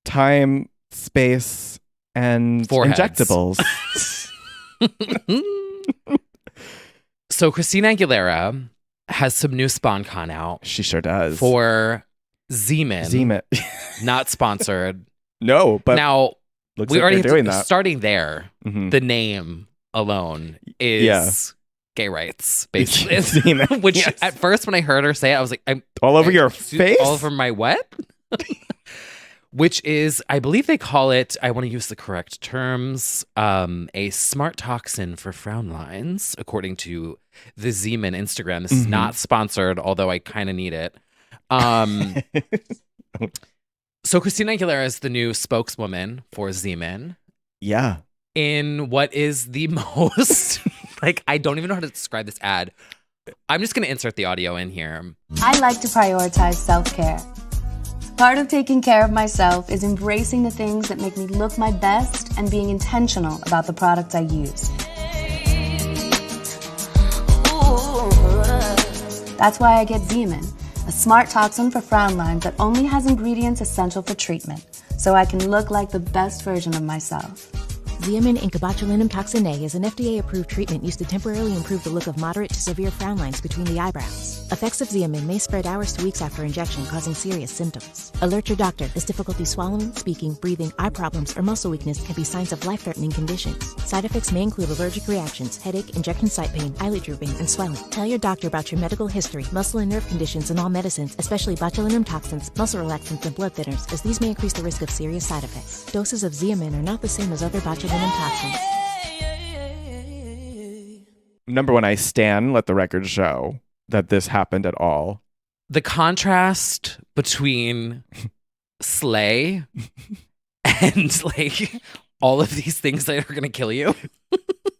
time, space, and Foreheads. injectables. So Christina Aguilera has some new SpawnCon out She sure does. for Zeman. Zeman. Not sponsored. No, but Now, looks we like already they're have doing to, that. starting there, Mhm. the name alone is Yeah. gay rights, basically. Zeman, Which yes. at first when I heard her say it, I was like, I'm All over your excuse- face? All over my what? Which is, I believe they call it, I want to use the correct terms, a smart toxin for frown lines, according to the Zeman Instagram. This is not sponsored, although I kind of need it. So Christina Aguilera is the new spokeswoman for Zeman Yeah. in what is the most, like, I don't even know how to describe this ad. I'm just going to insert the audio in here. I like to prioritize self-care. Part of taking care of myself is embracing the things that make me look my best and being intentional about the products I use. That's why I get Zeman, a smart toxin for frown lines that only has ingredients essential for treatment, so I can look like the best version of myself. Zeamin Incabotulinum Toxin A is an FDA-approved treatment used to temporarily improve the look of moderate to severe frown lines between the eyebrows. Effects of Zeamin may spread hours to weeks after injection, causing serious symptoms. Alert your doctor, as difficulty swallowing, speaking, breathing, eye problems, or muscle weakness can be signs of life-threatening conditions. Side effects may include allergic reactions, headache, injection site pain, eyelid drooping, and swelling. Tell your doctor about your medical history, muscle and nerve conditions, and all medicines, especially botulinum toxins, muscle relaxants, and blood thinners, as these may increase the risk of serious side effects. Doses of Zeamin are not the same as other botulinum toxins. Number one, I stand, let the record show that this happened at all. The contrast between Slay and like all of these things that are going to kill you.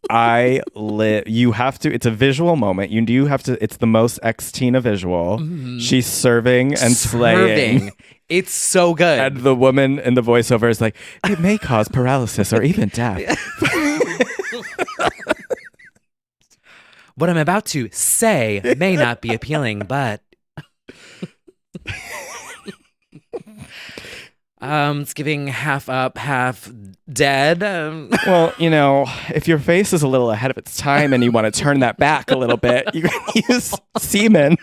You have to, it's a visual moment. You do have to, it's the most ex-Tina visual. She's serving and slaying. It's so good. And the woman in the voiceover is like, it may cause paralysis or even death. What I'm about to say may not be appealing, but it's giving half up, half dead. Well, you know, if your face is a little ahead of its time and you want to turn that back a little bit, you can use semen.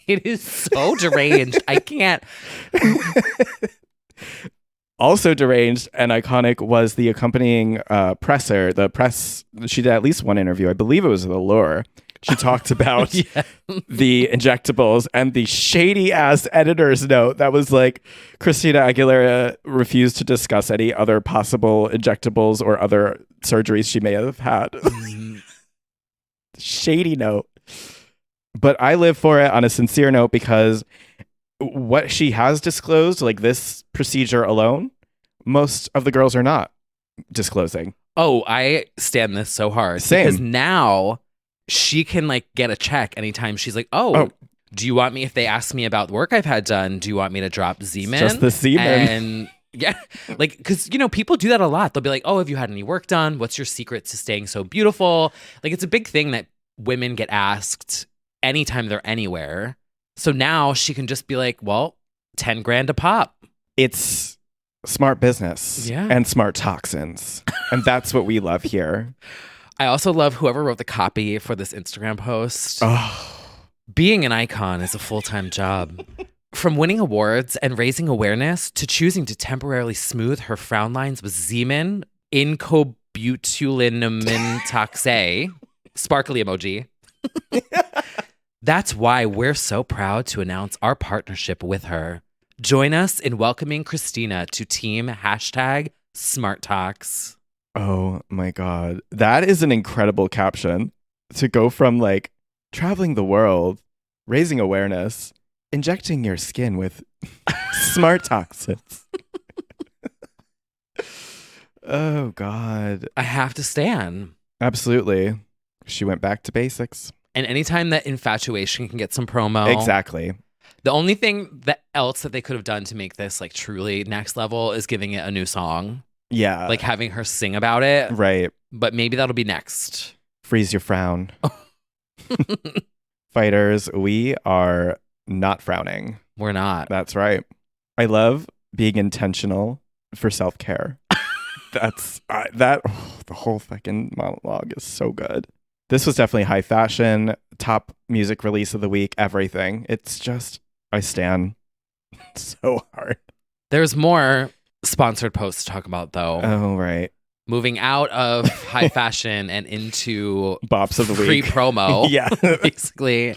It is so deranged. I can't. Also deranged and iconic was the accompanying presser. The press, she did at least one interview. I believe it was the Allure. She talked about the injectables and the shady ass editor's note that was like, Christina Aguilera refused to discuss any other possible injectables or other surgeries she may have had. Shady note. But I live for it on a sincere note because what she has disclosed, like this procedure alone, most of the girls are not disclosing. Oh, I stand this so hard. Same. Because now she can like get a check anytime she's like, oh, do you want me, if they ask me about the work I've had done, do you want me to drop Zeman? Just the semen. And yeah, like, because, you know, people do that a lot. They'll be like, oh, have you had any work done? What's your secret to staying so beautiful? Like, it's a big thing that women get asked anytime they're anywhere. So now she can just be like, well, 10 grand a pop. It's smart business and smart toxins. And that's what we love here. I also love whoever wrote the copy for this Instagram post. Oh. Being an icon is a full-time job. From winning awards and raising awareness to choosing to temporarily smooth her frown lines with Zeman Incobutulinum Toxe, sparkly emoji. That's why we're so proud to announce our partnership with her. Join us in welcoming Christina to Team #SmartTalks. Oh my God. That is an incredible caption to go from like traveling the world, raising awareness, injecting your skin with smart toxins. Oh God. I have to stand. Absolutely. She went back to basics. And anytime that infatuation can get some promo. Exactly. The only thing else that they could have done to make this like truly next level is giving it a new song. Yeah. Like having her sing about it. Right. But maybe that'll be next. Freeze your frown. Fighters, we are not frowning. We're not. That's right. I love being intentional for self-care. The whole fucking monologue is so good. This was definitely high fashion, top music release of the week, everything. It's just, I stan so hard. There's more sponsored posts to talk about, though. Oh, right. Moving out of high fashion and into Bops of the free week. promo. Yeah. Basically.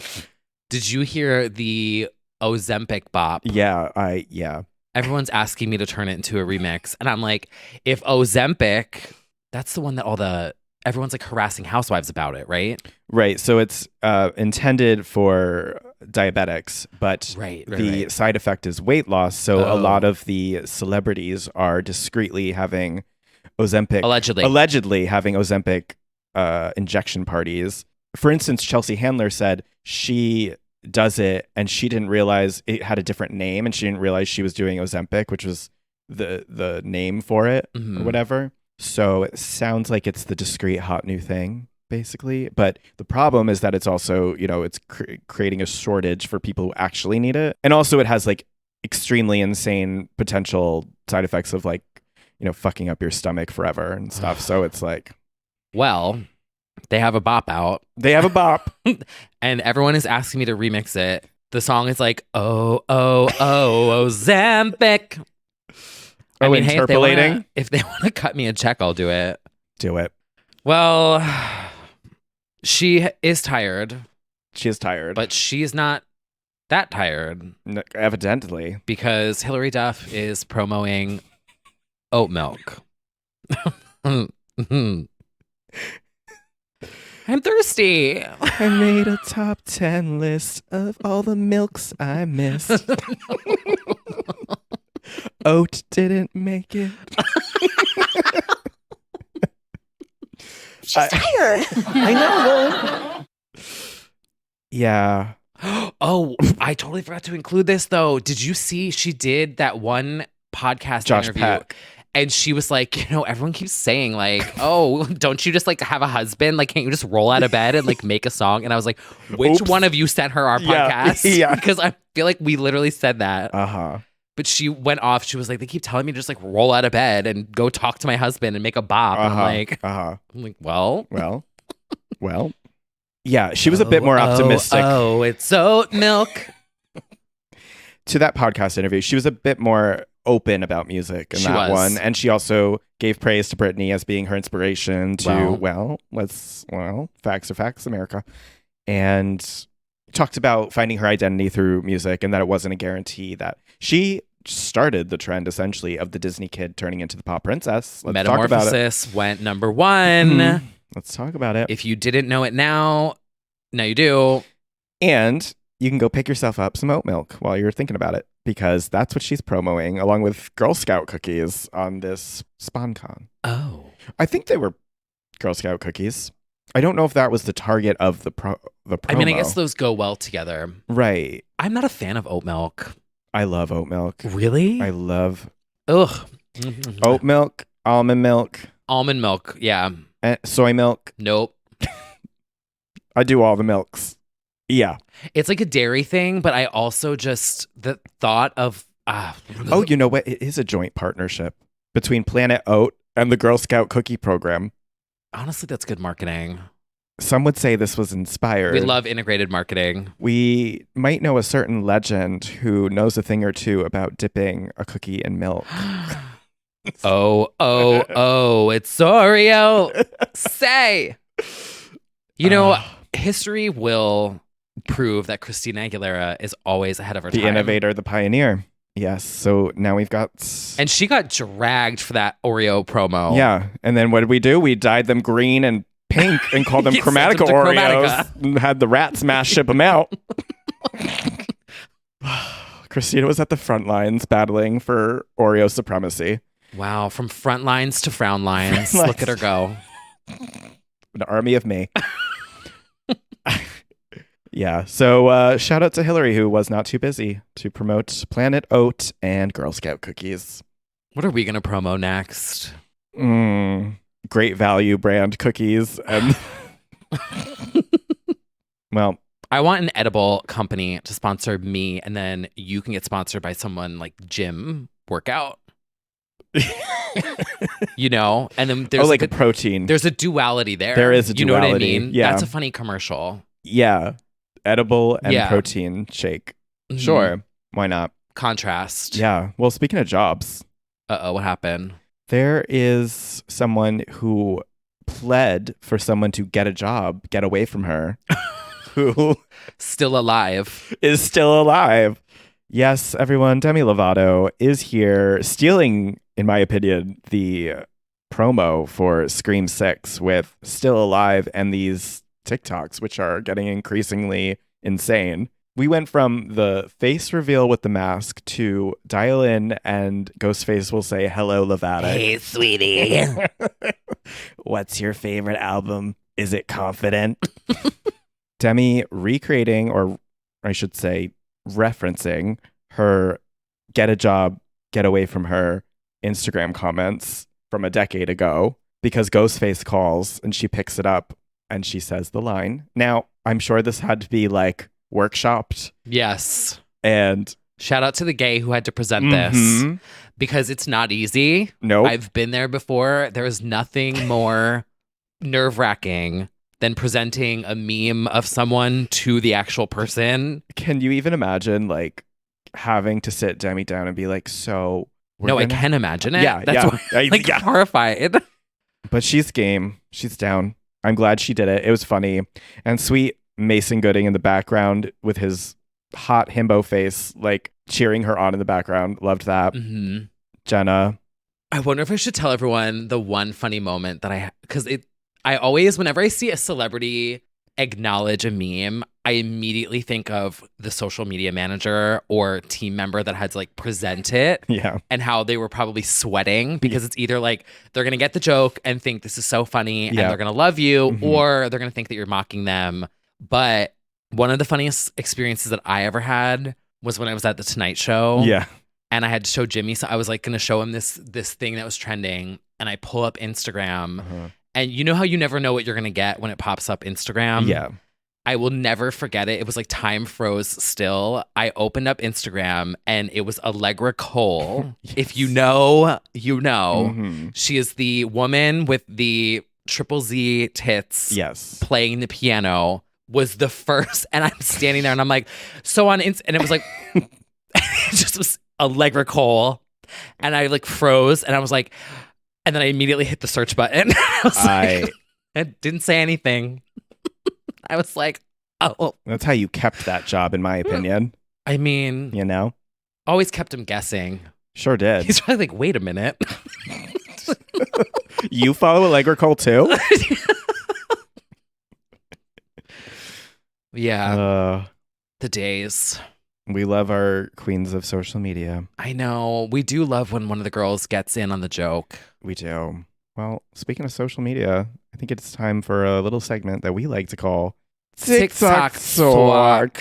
Did you hear the Ozempic bop? Yeah. Everyone's asking me to turn it into a remix. And I'm like, if Ozempic, that's the one that everyone's like harassing housewives about it, right? Right. So it's intended for diabetics, but the side effect is weight loss. So a lot of the celebrities are discreetly having Ozempic. Allegedly having Ozempic injection parties. For instance, Chelsea Handler said she does it and she didn't realize it had a different name and she didn't realize she was doing Ozempic, which was the name for it or whatever. So it sounds like it's the discreet hot new thing, basically. But the problem is that it's also, it's creating a shortage for people who actually need it. And also it has like extremely insane potential side effects of like, fucking up your stomach forever and stuff. So it's like, well, they have a bop out. And everyone is asking me to remix it. The song is like, oh, Ozempic. I mean, hey, if they want to cut me a check, I'll do it. Do it. Well, she is tired. She is tired. But she's not that tired. No, evidently. Because Hilary Duff is promoting oat milk. I'm thirsty. I made a top 10 list of all the milks I missed. Oat didn't make it. She's tired. I know. Yeah. Oh, I totally forgot to include this though. Did you see she did that one podcast Josh interview? Peck. And she was like, everyone keeps saying like, oh, don't you just like have a husband? Like, can't you just roll out of bed and like make a song? And I was like, which one of you sent her our podcast? Yeah. Because I feel like we literally said that. Uh-huh. But she went off. She was like, they keep telling me to just like roll out of bed and go talk to my husband and make a bop. And I'm like, well. Yeah, she was a bit more optimistic. Oh, it's oat milk. To that podcast interview, she was a bit more open about music in that one. And she also gave praise to Britney as being her inspiration to, facts are facts, America. And talked about finding her identity through music and that it wasn't a guarantee that she started the trend essentially of the Disney kid turning into the pop princess. Let's Metamorphosis talk about it. went number one. Let's talk about it. If you didn't know it now you do. And you can go pick yourself up some oat milk while you're thinking about it, because that's what she's promoting along with Girl Scout cookies on this SpawnCon. Oh. I think they were Girl Scout cookies. I don't know if that was the target of the promo. I mean, I guess those go well together. Right. I'm not a fan of oat milk. I love oat milk. Really? I love oat milk, almond milk. Almond milk, yeah. Soy milk. Nope. I do all the milks. Yeah. It's like a dairy thing, but I also just, the thought of... oh, you know what? It is a joint partnership between Planet Oat and the Girl Scout cookie program. Honestly, that's good marketing. Some would say this was inspired. We love integrated marketing. We might know a certain legend who knows a thing or two about dipping a cookie in milk. It's Oreo. Say. History will prove that Christina Aguilera is always ahead of her time. The innovator, the pioneer. Yes. So now we've got... And she got dragged for that Oreo promo. Yeah. And then what did we do? We dyed them green and pink and called them Chromatica Oreos. And had the rat smash ship them out. Christina was at the front lines battling for Oreo supremacy. Wow. From front lines to frown lines. Look at her go. An army of me. Yeah. So shout out to Hillary, who was not too busy to promote Planet Oat and Girl Scout cookies. What are we going to promo next? Great Value brand cookies. And well, I want an edible company to sponsor me, and then you can get sponsored by someone like Gym Workout. You know, and then there's like a protein. There's a duality there. There is a duality. You know what I mean? Yeah. That's a funny commercial. Yeah. Edible and protein shake. Mm-hmm. Sure. Why not? Contrast. Yeah. Well, speaking of jobs. What happened? There is someone who pled for someone to get a job, get away from her. Who still alive. Is still alive. Yes, everyone. Demi Lovato is here stealing, in my opinion, the promo for Scream 6 with Still Alive and these TikToks, which are getting increasingly insane. We went from the face reveal with the mask to dial in and Ghostface will say, "Hello, Lovato. Hey, sweetie. What's your favorite album? Is it Confident?" Demi recreating, or I should say, referencing her "Get a Job, Get Away from Her" Instagram comments from a decade ago, because Ghostface calls and she picks it up and she says the line. Now, I'm sure this had to be like workshopped. Yes. And shout out to the gay who had to present this, because it's not easy. Nope. I've been there before. There is nothing more nerve-wracking than presenting a meme of someone to the actual person. Can you even imagine like having to sit Demi down and be like, so I can imagine it. Yeah, That's why I'm like horrified. But she's game. She's down. I'm glad she did it. It was funny. And sweet Mason Gooding in the background with his hot himbo face, like cheering her on in the background. Loved that. Mm-hmm. Jenna. I wonder if I should tell everyone the one funny moment that because I always, whenever I see a celebrity acknowledge a meme, I immediately think of the social media manager or team member that had to like present it. Yeah. And how they were probably sweating because it's either like they're going to get the joke and think this is so funny and they're going to love you, or they're going to think that you're mocking them. But one of the funniest experiences that I ever had was when I was at the Tonight Show. Yeah. And I had to show Jimmy, so I was like going to show him this thing that was trending, and I pull up Instagram. And you know how you never know what you're going to get when it pops up Instagram? Yeah. I will never forget it. It was like time froze still. I opened up Instagram and it was Allegra Cole. Yes. If you know, you know. She is the woman with the triple Z tits. Yes. Playing the piano. Was the first. And I'm standing there and I'm like, so on and it was like, it just was Allegra Cole. And I like froze and I was like, and then I immediately hit the search button. I didn't say anything. I was like, oh. That's how you kept that job, in my opinion. I mean, you know, always kept him guessing. Sure did. He's probably like, wait a minute. You follow Allegra Cole too? Yeah. The days. We love our queens of social media. I know. We do love when one of the girls gets in on the joke. We do. Well, speaking of social media, I think it's time for a little segment that we like to call TikTok Talk.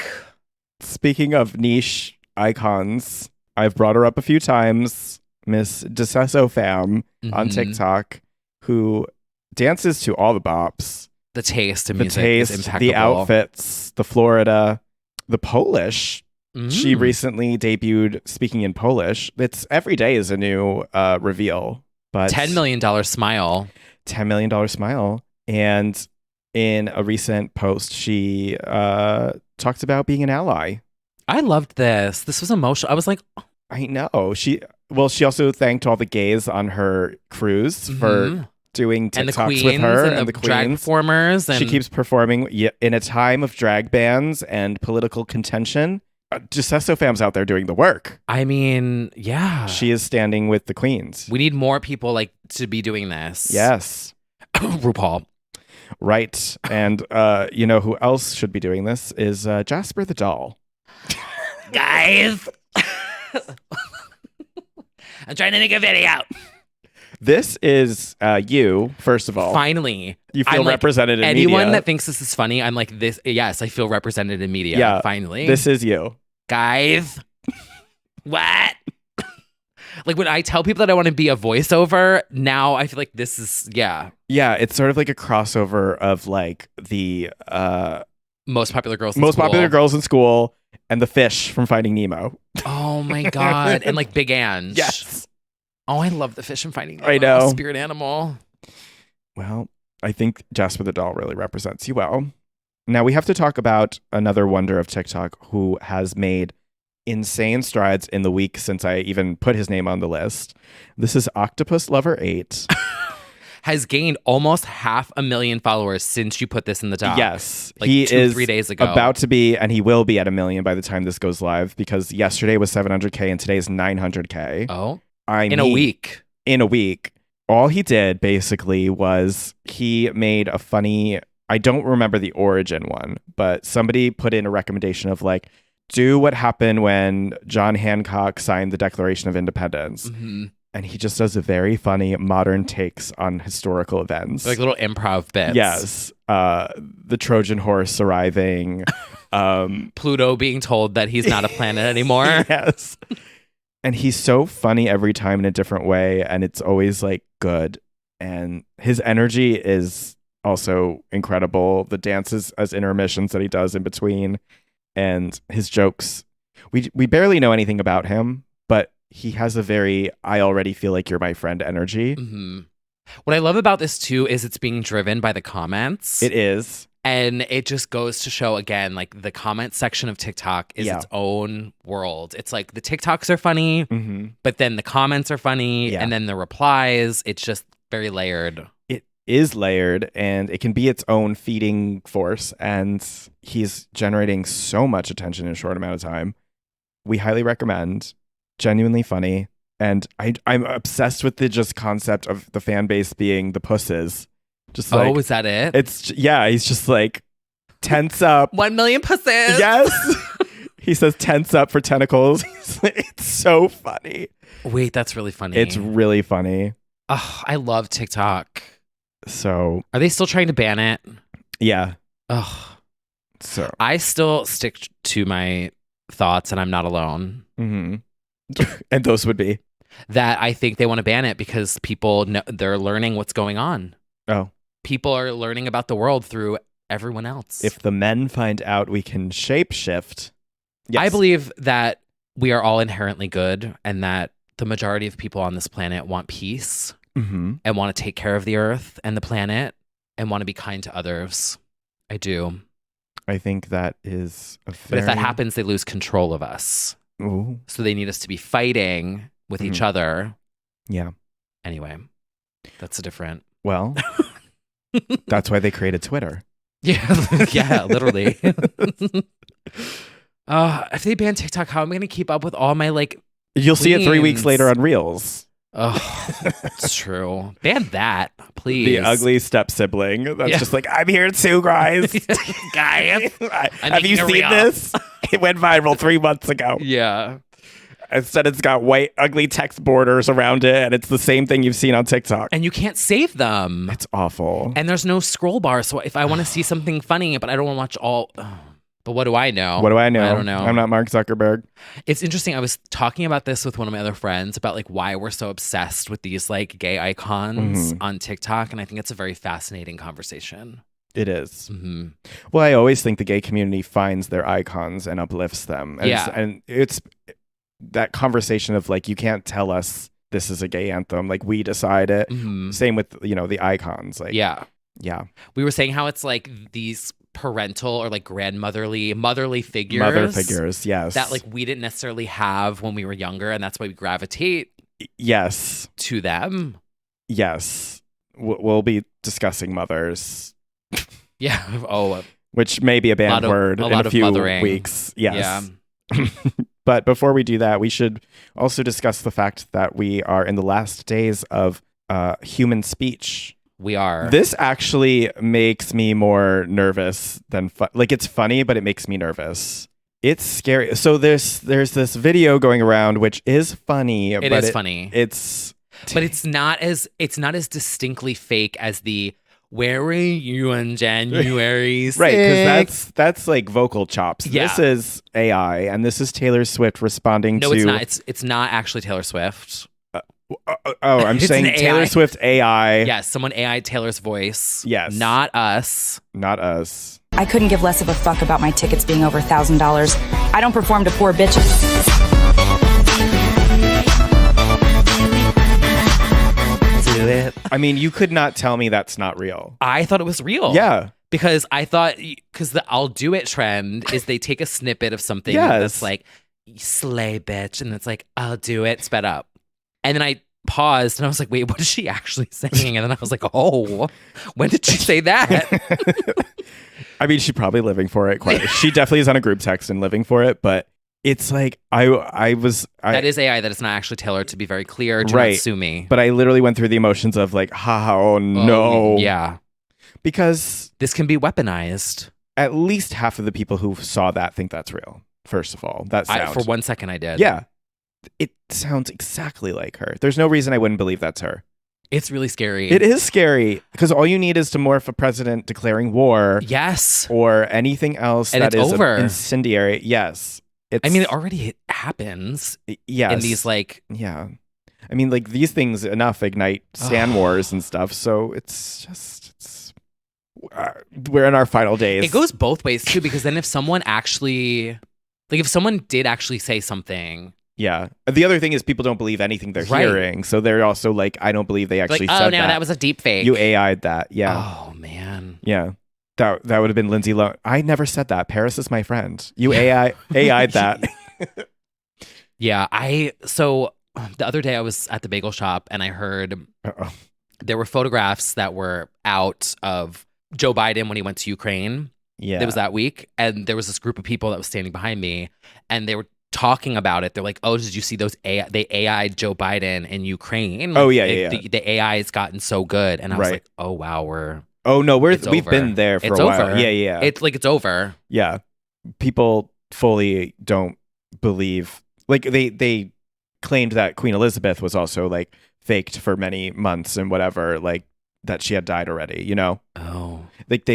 Speaking of niche icons, I've brought her up a few times, Miss DeSesso Fam on TikTok, who dances to all the bops. The taste in music is impeccable. The outfits, the Florida, the Polish. She recently debuted speaking in Polish. It's every day is a new reveal. But $10 million smile. $10 million smile. And in a recent post, she talked about being an ally. I loved this. This was emotional. I was like, oh. I know. She also thanked all the gays on her cruise for doing TikToks with her and the drag performers. And she keeps performing in a time of drag bans and political contention. DeSesso Fam's out there doing the work. I mean, yeah. She is standing with the queens. We need more people like to be doing this. Yes. RuPaul. Right. And you know who else should be doing this is Jasper the Doll. Guys. I'm trying to make a video. This is you, first of all. Finally. You feel represented in anyone media. that thinks this is funny, I'm like, this. Yes, I feel represented in media. Yeah, finally. This is you. Guys. What? Like when I tell people that I want to be a voiceover, now I feel like this is Yeah, it's sort of like a crossover of like the most popular girls in school and the fish from Finding Nemo. Oh my God. And like Big Ange. Yes. Oh, I love the fish from Finding Nemo. I know. Spirit animal. Well, I think Jasper the Doll really represents you well. Now we have to talk about another wonder of TikTok who has made insane strides in the week since I even put his name on the list. This is Octopus Lover 8. Has gained almost 500,000 followers since you put this in the doc. Yes. Like he 3 days ago. About to be, and he will be at 1 million by the time this goes live because yesterday was 700K and today is 900K. Oh. In a week. In a week. All he did basically was he made a funny, I don't remember the origin one, but somebody put in a recommendation of like, do what happened when John Hancock signed the Declaration of Independence. Mm-hmm. And he just does a very funny modern takes on historical events. Like little improv bits. Yes. The Trojan horse arriving. Pluto being told that he's not a planet anymore. Yes. And he's so funny every time in a different way. And it's always like good. And his energy is also incredible. The dances as intermissions that he does in between and his jokes. We barely know anything about him, but he has a very, I already feel like you're my friend energy. Mm-hmm. What I love about this too is it's being driven by the comments. It is. And it just goes to show again, like the comment section of TikTok is its own world. It's like the TikToks are funny, but then the comments are funny, and then the replies, it's just very layered. It is layered, and it can be its own feeding force, and he's generating so much attention in a short amount of time. We highly recommend. Genuinely funny. And I'm obsessed with the just concept of the fan base being the pusses. Just like, is that it? He's just like, tense up. 1 million pusses. Yes. He says tense up for tentacles. It's so funny. Wait, that's really funny. It's really funny. Oh, I love TikTok. So. Are they still trying to ban it? Yeah. Oh. So. I still stick to my thoughts and I'm not alone. Mm-hmm. And those would be? That I think they want to ban it because people know, they're learning what's going on. Oh. People are learning about the world through everyone else. If the men find out we can shapeshift. Yes. I believe that we are all inherently good and that the majority of people on this planet want peace and want to take care of the earth and the planet and want to be kind to others. I do. I think that is a But if that happens, they lose control of us. Ooh. So they need us to be fighting with each other. Yeah. Anyway, that's a different. Well, that's why they created Twitter. Yeah. Yeah, literally. If they ban TikTok, how am I going to keep up with all my like You'll see it 3 weeks later on Reels. Oh, it's true. Ban that, please. The ugly step sibling. That's just like, I'm here too, guys. Guys. Have you seen this? It went viral 3 months ago. Yeah. Instead, it's got white, ugly text borders around it, and it's the same thing you've seen on TikTok. And you can't save them. It's awful. And there's no scroll bar. So if I want to see something funny, but I don't want to watch all... But what do I know? What do I know? I don't know. I'm not Mark Zuckerberg. It's interesting. I was talking about this with one of my other friends about like why we're so obsessed with these like gay icons on TikTok. And I think it's a very fascinating conversation. It is. Mm-hmm. Well, I always think the gay community finds their icons and uplifts them. And and it's that conversation of like, you can't tell us this is a gay anthem. Like we decide it. Same with, the icons. Like, yeah. We were saying how it's like these parental or like motherly figures. Mother figures, yes. That like we didn't necessarily have when we were younger, and that's why we gravitate to them. Yes. We'll be discussing mothers. Yeah. Oh. Which may be a banned word in a few weeks. Yes. Yeah. But before we do that, we should also discuss the fact that we are in the last days of human speech. We are. This actually makes me more nervous than like it's funny, but it makes me nervous. It's scary. So there's this video going around which is funny. It is funny. But it's not as distinctly fake as the "Where were you on January 6th?" Right, because that's like vocal chops. Yeah. This is AI, and this is Taylor Swift responding to. No, it's not. It's not actually Taylor Swift. I'm It's saying an Taylor AI. Swift AI. Yes, someone AI Taylor's voice. Yes. Not us. Not us. I couldn't give less of a fuck about my tickets being over $1,000. I don't perform to poor bitches. Do it. I mean, you could not tell me that's not real. I thought it was real. Yeah. Because I thought, because the I'll do it trend is they take a snippet of something Yes. that's like, slay bitch. And it's like, I'll do it, sped up. And then I paused and I was like, wait, what is she actually saying? And then I was like, oh, when did she say that? I mean, she's probably living for it. She definitely is on a group text and living for it. But it's like, that is AI. That is not actually Taylor, to be very clear. Do not sue me. But I literally went through the emotions of like, oh no. Yeah. Because this can be weaponized. At least half of the people who saw that think that's real. First of all, that sound. For 1 second I did. Yeah. It sounds exactly like her. There's no reason I wouldn't believe that's her. It's really scary. It is scary because all you need is to morph a president declaring war. Yes. Or anything else and that it's is over. Incendiary. Yes. I mean, it already happens. Yes. In these like. Yeah. I mean, like these things enough ignite stan wars and stuff. So it's just, we're in our final days. It goes both ways too, because then if someone actually, like if someone did actually say something. Yeah. The other thing is people don't believe anything they're hearing. So they're also like, I don't believe they actually said that. Oh, no, that was a deep fake. You AI'd that. Yeah. Oh, man. Yeah. That would have been Lindsay Lohan. I never said that. Paris is my friend. You AI'd that. Yeah. So the other day I was at the bagel shop and I heard there were photographs that were out of Joe Biden when he went to Ukraine. Yeah. It was that week. And there was this group of people that was standing behind me and they were talking about it. They're like, oh, did you see those AI? They AI'd Joe Biden in Ukraine. Oh, yeah. The AI has gotten so good. And I was like, oh, wow, we've been there for a while. Over. Yeah. It's over. Yeah. People fully don't believe, like they claimed that Queen Elizabeth was also like faked for many months and whatever, like that she had died already, you know? Oh. Like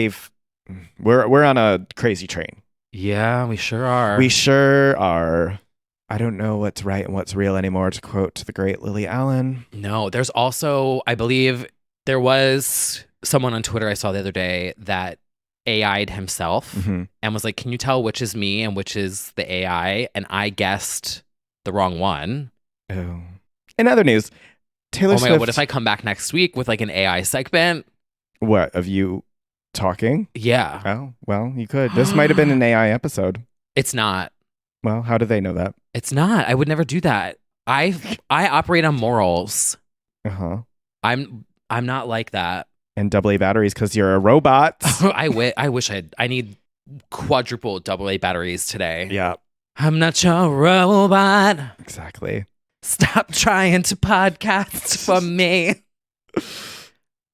we're on a crazy train. Yeah, we sure are. We sure are. I don't know what's right and what's real anymore, to quote the great Lily Allen. No, there's also, I believe there was someone on Twitter I saw the other day that AI'd himself and was like, can you tell which is me and which is the AI? And I guessed the wrong one. Oh. In other news, Taylor Swift. God, what if I come back next week with like an AI segment? What, of you talking? Yeah. Oh, well, you could. This might have been an AI episode. It's not. Well, how do they know that? It's not. I would never do that. I operate on morals. Uh-huh. I'm not like that. And AA batteries because you're a robot. I wish I need quadruple AA batteries today. Yeah. I'm not your robot. Exactly. Stop trying to podcast for me.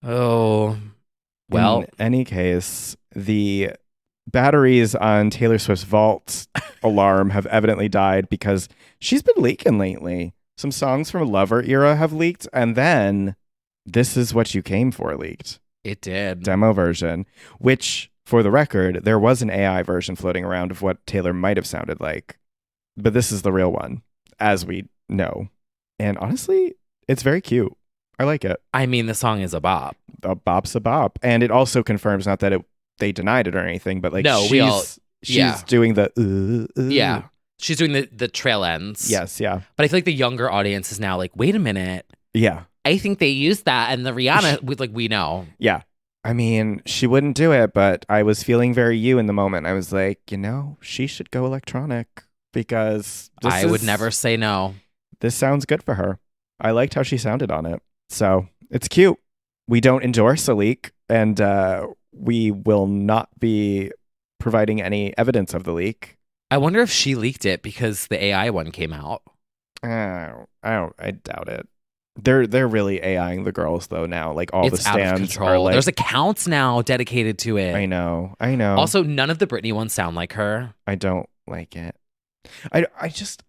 Oh. Well, in any case, the batteries on Taylor Swift's Vault alarm have evidently died because she's been leaking lately. Some songs from Lover era have leaked, and then This Is What You Came For leaked. It did. Demo version, which, for the record, there was an AI version floating around of what Taylor might have sounded like. But this is the real one, as we know. And honestly, it's very cute. I like it. I mean, the song is a bop. A bop's a bop. And it also confirms, not that they denied it or anything, but like she's doing the Yeah. She's doing the trail ends. Yes, yeah. But I feel like the younger audience is now like, wait a minute. Yeah. I think they used that and the Rihanna, we know. Yeah. I mean, she wouldn't do it, but I was feeling very you in the moment. I was like, she should go electronic because I would never say no. This sounds good for her. I liked how she sounded on it. So it's cute. We don't endorse a leak, and we will not be providing any evidence of the leak. I wonder if she leaked it because the AI one came out. I doubt it. They're really AIing the girls though now. Like all it's the stands out of control. are like, there's accounts now dedicated to it. I know. Also, none of the Britney ones sound like her. I don't like it. I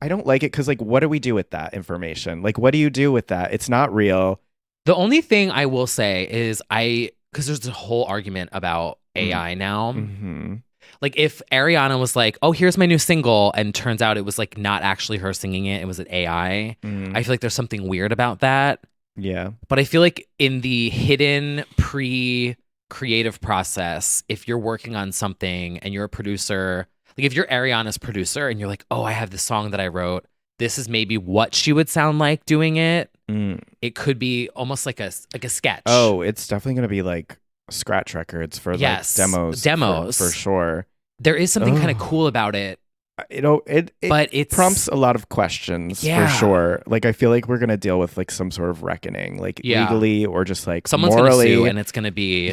don't like it because like, what do we do with that information? Like, what do you do with that? It's not real. The only thing I will say is because there's a whole argument about AI now. Mm-hmm. Like if Ariana was like, "Oh, here's my new single," and turns out it was like not actually her singing it, it was an AI. I feel like there's something weird about that. Yeah. But I feel like in the hidden pre-creative process, if you're working on something and you're a producer, like if you're Ariana's producer and you're like, "Oh, I have this song that I wrote. This is maybe what she would sound like doing it." It could be almost like a sketch. Oh, it's definitely going to be like scratch records for like demos for sure. There is something kind of cool about it. But it prompts a lot of questions for sure. Like I feel like we're gonna deal with like some sort of reckoning, like legally or just like someone's morally, gonna sue, and it's gonna be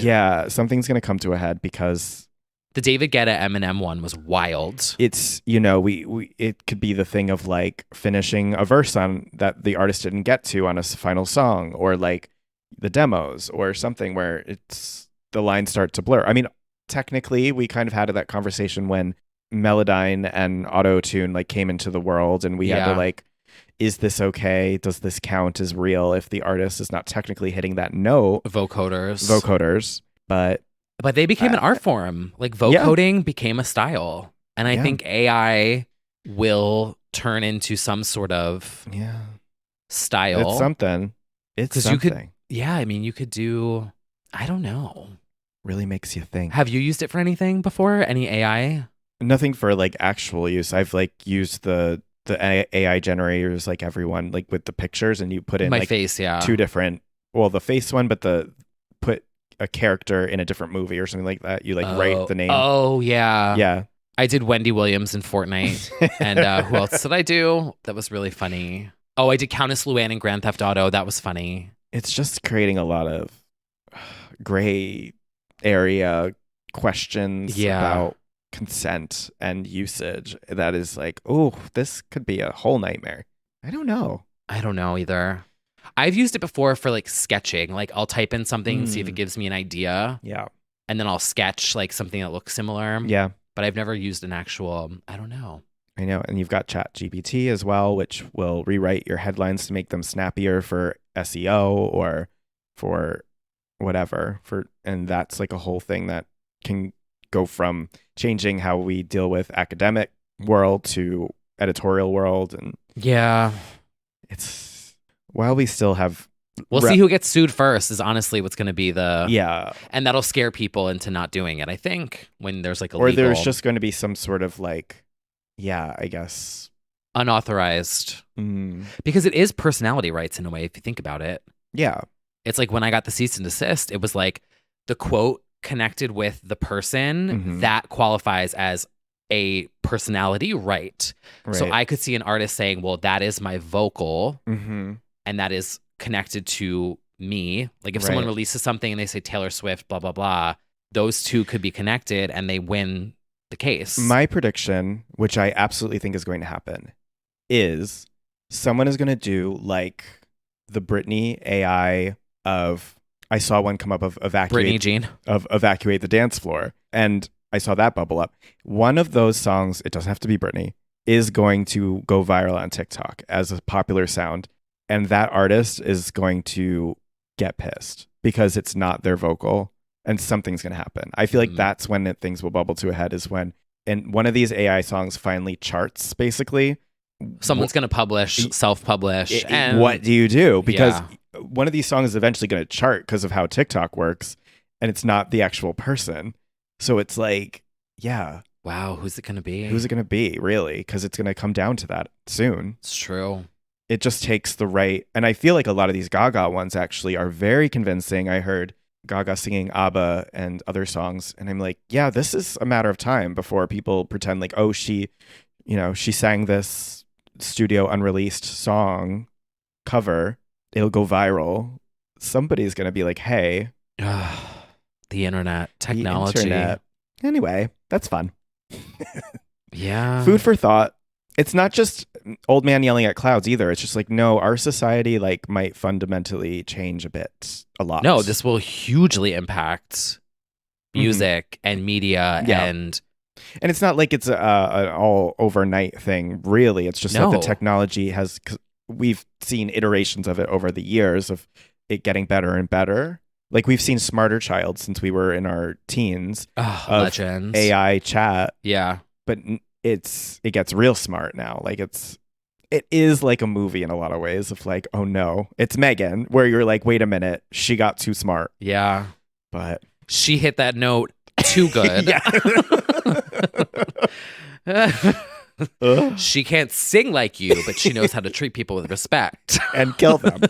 something's gonna come to a head because the David Guetta Eminem one was wild. It's we it could be the thing of like finishing a verse on that the artist didn't get to on a final song, or like the demos or something where it's the lines start to blur. I mean, technically, we kind of had that conversation when Melodyne and Auto-Tune like came into the world, and we had to like, is this okay? Does this count as real if the artist is not technically hitting that note? Vocoders, but they became an art form. Like vocoding became a style, and I think AI will turn into some sort of style. It's something. It's something. I mean, you could do. I don't know. Really makes you think. Have you used it for anything before? Any AI? Nothing for like actual use. I've like used the AI generators like everyone, like with the pictures, and you put in my like face, two different, well, the face one, but put a character in a different movie or something like that. You like write the name. Oh yeah. Yeah. I did Wendy Williams in Fortnite. And who else did I do? That was really funny. Oh, I did Countess Luann in Grand Theft Auto. That was funny. It's just creating a lot of gray area questions about consent and usage that is like, oh, this could be a whole nightmare. I don't know either. I've used it before for like sketching. Like I'll type in something, see if it gives me an idea. Yeah. And then I'll sketch like something that looks similar. Yeah. But I've never used an actual, I don't know. I know. And you've got ChatGPT as well, which will rewrite your headlines to make them snappier for SEO or for whatever. And that's like a whole thing that can go from changing how we deal with academic world to editorial world. And it's, while we still have, we'll see who gets sued first is honestly what's going to be the, and that'll scare people into not doing it, I think, when there's like a or there's just going to be some sort of like, I guess unauthorized, because it is personality rights in a way if you think about it. It's like when I got the cease and desist, it was like the quote connected with the person that qualifies as a personality right. So I could see an artist saying, well, that is my vocal and that is connected to me. Like if someone releases something and they say Taylor Swift, blah, blah, blah, those two could be connected and they win the case. My prediction, which I absolutely think is going to happen, is someone is going to do like the Britney AI of, I saw one come up of Britney Jean of Evacuate the Dance Floor, and I saw that bubble up. One of those songs, it doesn't have to be Britney, is going to go viral on TikTok as a popular sound, and that artist is going to get pissed because it's not their vocal, and something's going to happen. I feel like that's when things will bubble to a head, is when, and one of these AI songs finally charts, basically. Someone's going to self-publish. And what do you do? Because one of these songs is eventually going to chart because of how TikTok works, and it's not the actual person. So it's like, wow, who's it going to be? Who's it going to be, really? Because it's going to come down to that soon. It's true. It just takes the right, and I feel like a lot of these Gaga ones actually are very convincing. I heard Gaga singing ABBA and other songs, and I'm like, this is a matter of time before people pretend like, oh, she sang this studio unreleased song cover, it'll go viral. Somebody's going to be like, hey. The internet, technology. Anyway, that's fun. Yeah. Food for thought. It's not just old man yelling at clouds either. It's just like, no, our society like might fundamentally change a lot. No, this will hugely impact music and media and it's not like it's an all overnight thing, really. It's just that the technology has, we've seen iterations of it over the years of it getting better and better. Like we've seen Smarter Child since we were in our teens. Oh, of legends. AI chat. Yeah. But it gets real smart now. Like it is like a movie in a lot of ways of like, oh no, it's Megan, where you're like, wait a minute, she got too smart. Yeah. But she hit that note too good. She can't sing like you, but she knows how to treat people with respect and kill them.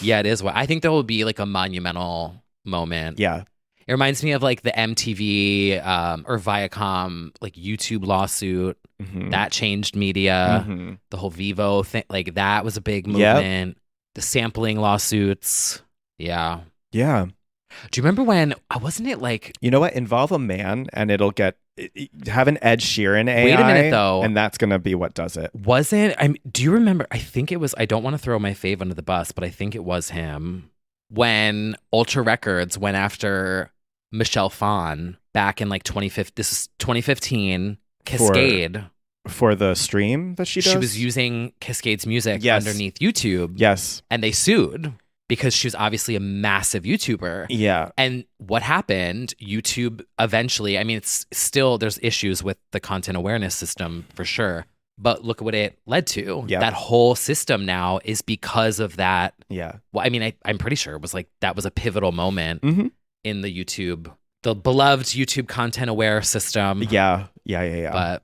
Yeah, it is. I think there will be like a monumental moment. Yeah. It reminds me of like the MTV or Viacom like YouTube lawsuit that changed media. The whole Vivo thing, like that was a big movement. The sampling lawsuits. Yeah. Yeah. Do you remember when, wasn't it like... You know what? Involve a man and it'll get... Have an Ed Sheeran AI. Wait a minute, though. And that's going to be what does it. Do you remember... I think it was... I don't want to throw my fave under the bus, but I think it was him. When Ultra Records went after Michelle Phan back in like 2015... This is 2015. Cascade. For the stream that she does? She was using Cascade's music underneath YouTube. Yes. And they sued. Because she was obviously a massive YouTuber. Yeah. And what happened, YouTube eventually, I mean, it's still, there's issues with the content awareness system for sure. But look at what it led to. Yeah. That whole system now is because of that. Yeah. Well, I mean, I'm pretty sure it was like, that was a pivotal moment in the YouTube, the beloved YouTube content aware system. Yeah. But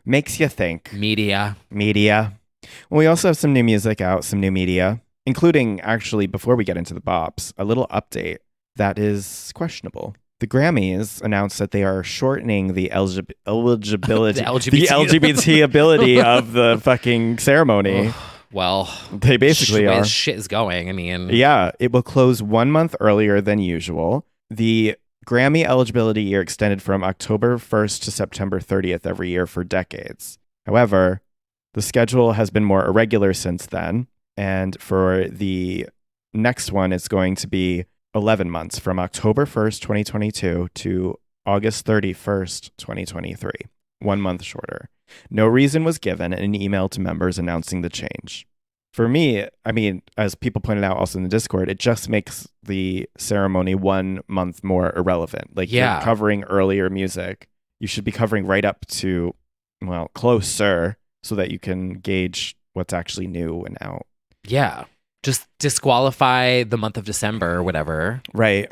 makes you think. Media. Well, we also have some new music out, some new media. Including, actually, before we get into the bops, a little update that is questionable. The Grammys announced that they are shortening the eligibility, the LGBT ability of the fucking ceremony. Well, they basically the way are. Shit is going. I mean, yeah, it will close 1 month earlier than usual. The Grammy eligibility year extended from October 1st to September 30th every year for decades. However, the schedule has been more irregular since then. And for the next one, it's going to be 11 months from October 1st, 2022 to August 31st, 2023. 1 month shorter. No reason was given in an email to members announcing the change. For me, I mean, as people pointed out also in the Discord, it just makes the ceremony 1 month more irrelevant. Like you're covering earlier music. You should be covering right up to, well, closer so that you can gauge what's actually new and out. Yeah. Just disqualify the month of December or whatever. Right.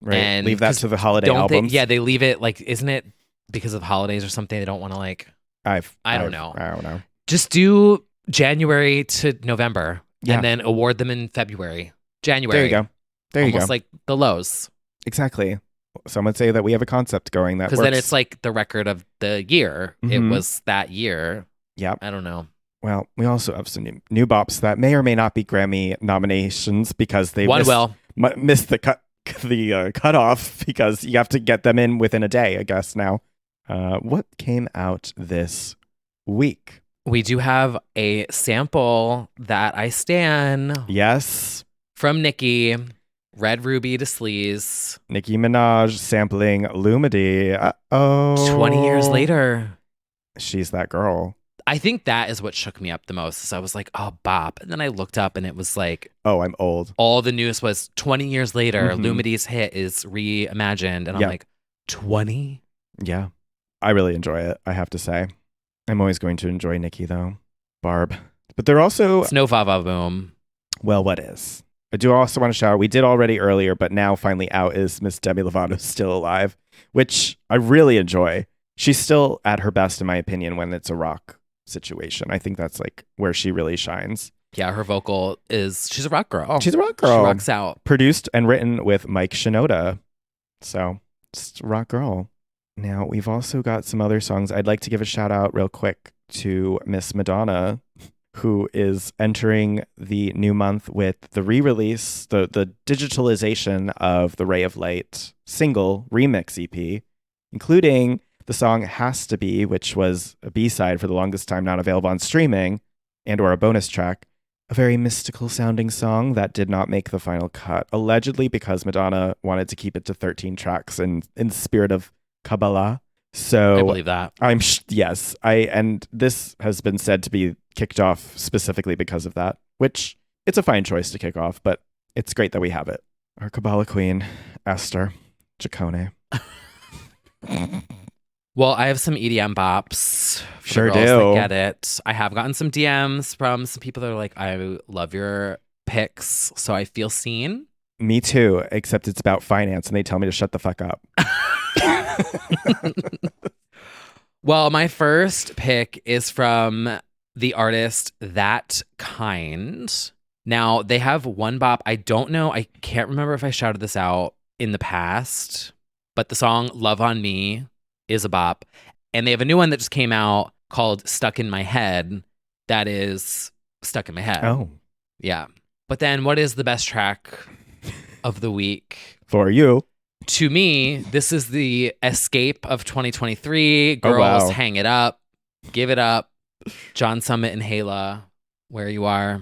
And leave that to the holiday albums. They leave it like, isn't it because of holidays or something? They don't want to like, I don't know. Just do January to November and then award them in February. January. There you go. Almost like the lows. Exactly. Some would say that we have a concept going that works. Because then it's like the record of the year. It was that year. Yep. I don't know. Well, we also have some new bops that may or may not be Grammy nominations because they missed the cutoff because you have to get them in within a day, I guess, now. What came out this week? We do have a sample that I stan. Yes. From Nicki. Red Ruby to Sleaze. Nicki Minaj sampling Lumidity. 20 years later. She's that girl. I think that is what shook me up the most. So I was like, oh, bop. And then I looked up and it was like, oh, I'm old. All the news was 20 years later, Lumidity's hit is reimagined. And I'm like, 20? Yeah. I really enjoy it, I have to say. I'm always going to enjoy Nicki, though. Barb. But they're also... It's no va-va boom. Well, what is? I do also want to shout out, we did already earlier, but now finally out is Miss Demi Lovato's Still Alive, which I really enjoy. She's still at her best, in my opinion, when it's a rock situation. I think that's like where she really shines. Yeah, her vocal is, she's a rock girl. She's a rock girl. She rocks out. Produced and written with Mike Shinoda. So, just a rock girl. Now, we've also got some other songs. I'd like to give a shout out real quick to Miss Madonna, who is entering the new month with the re-release, the digitalization of the Ray of Light single remix EP, including the song Has to Be, which was a B-side for the longest time not available on streaming, and or a bonus track. A very mystical sounding song that did not make the final cut, allegedly because Madonna wanted to keep it to 13 tracks in spirit of Kabbalah. So I believe that. And this has been said to be kicked off specifically because of that, which it's a fine choice to kick off, but it's great that we have it. Our Kabbalah queen, Esther Jacone. Well, I have some EDM bops. For Sure girls do. that get it. I have gotten some DMs from some people that are like, I love your picks, so I feel seen. Me too, except it's about finance and they tell me to shut the fuck up. Well, my first pick is from the artist That Kind. Now, they have one bop. I don't know. I can't remember if I shouted this out in the past, but the song Love on Me is a bop. And they have a new one that just came out called Stuck in My Head that is stuck in my head. Oh. Yeah. But then what is the best track of the week? For you. To me, this is the escape of 2023. Oh, Girls, wow. hang it up. Give it up. John Summit and Hala, Where You Are,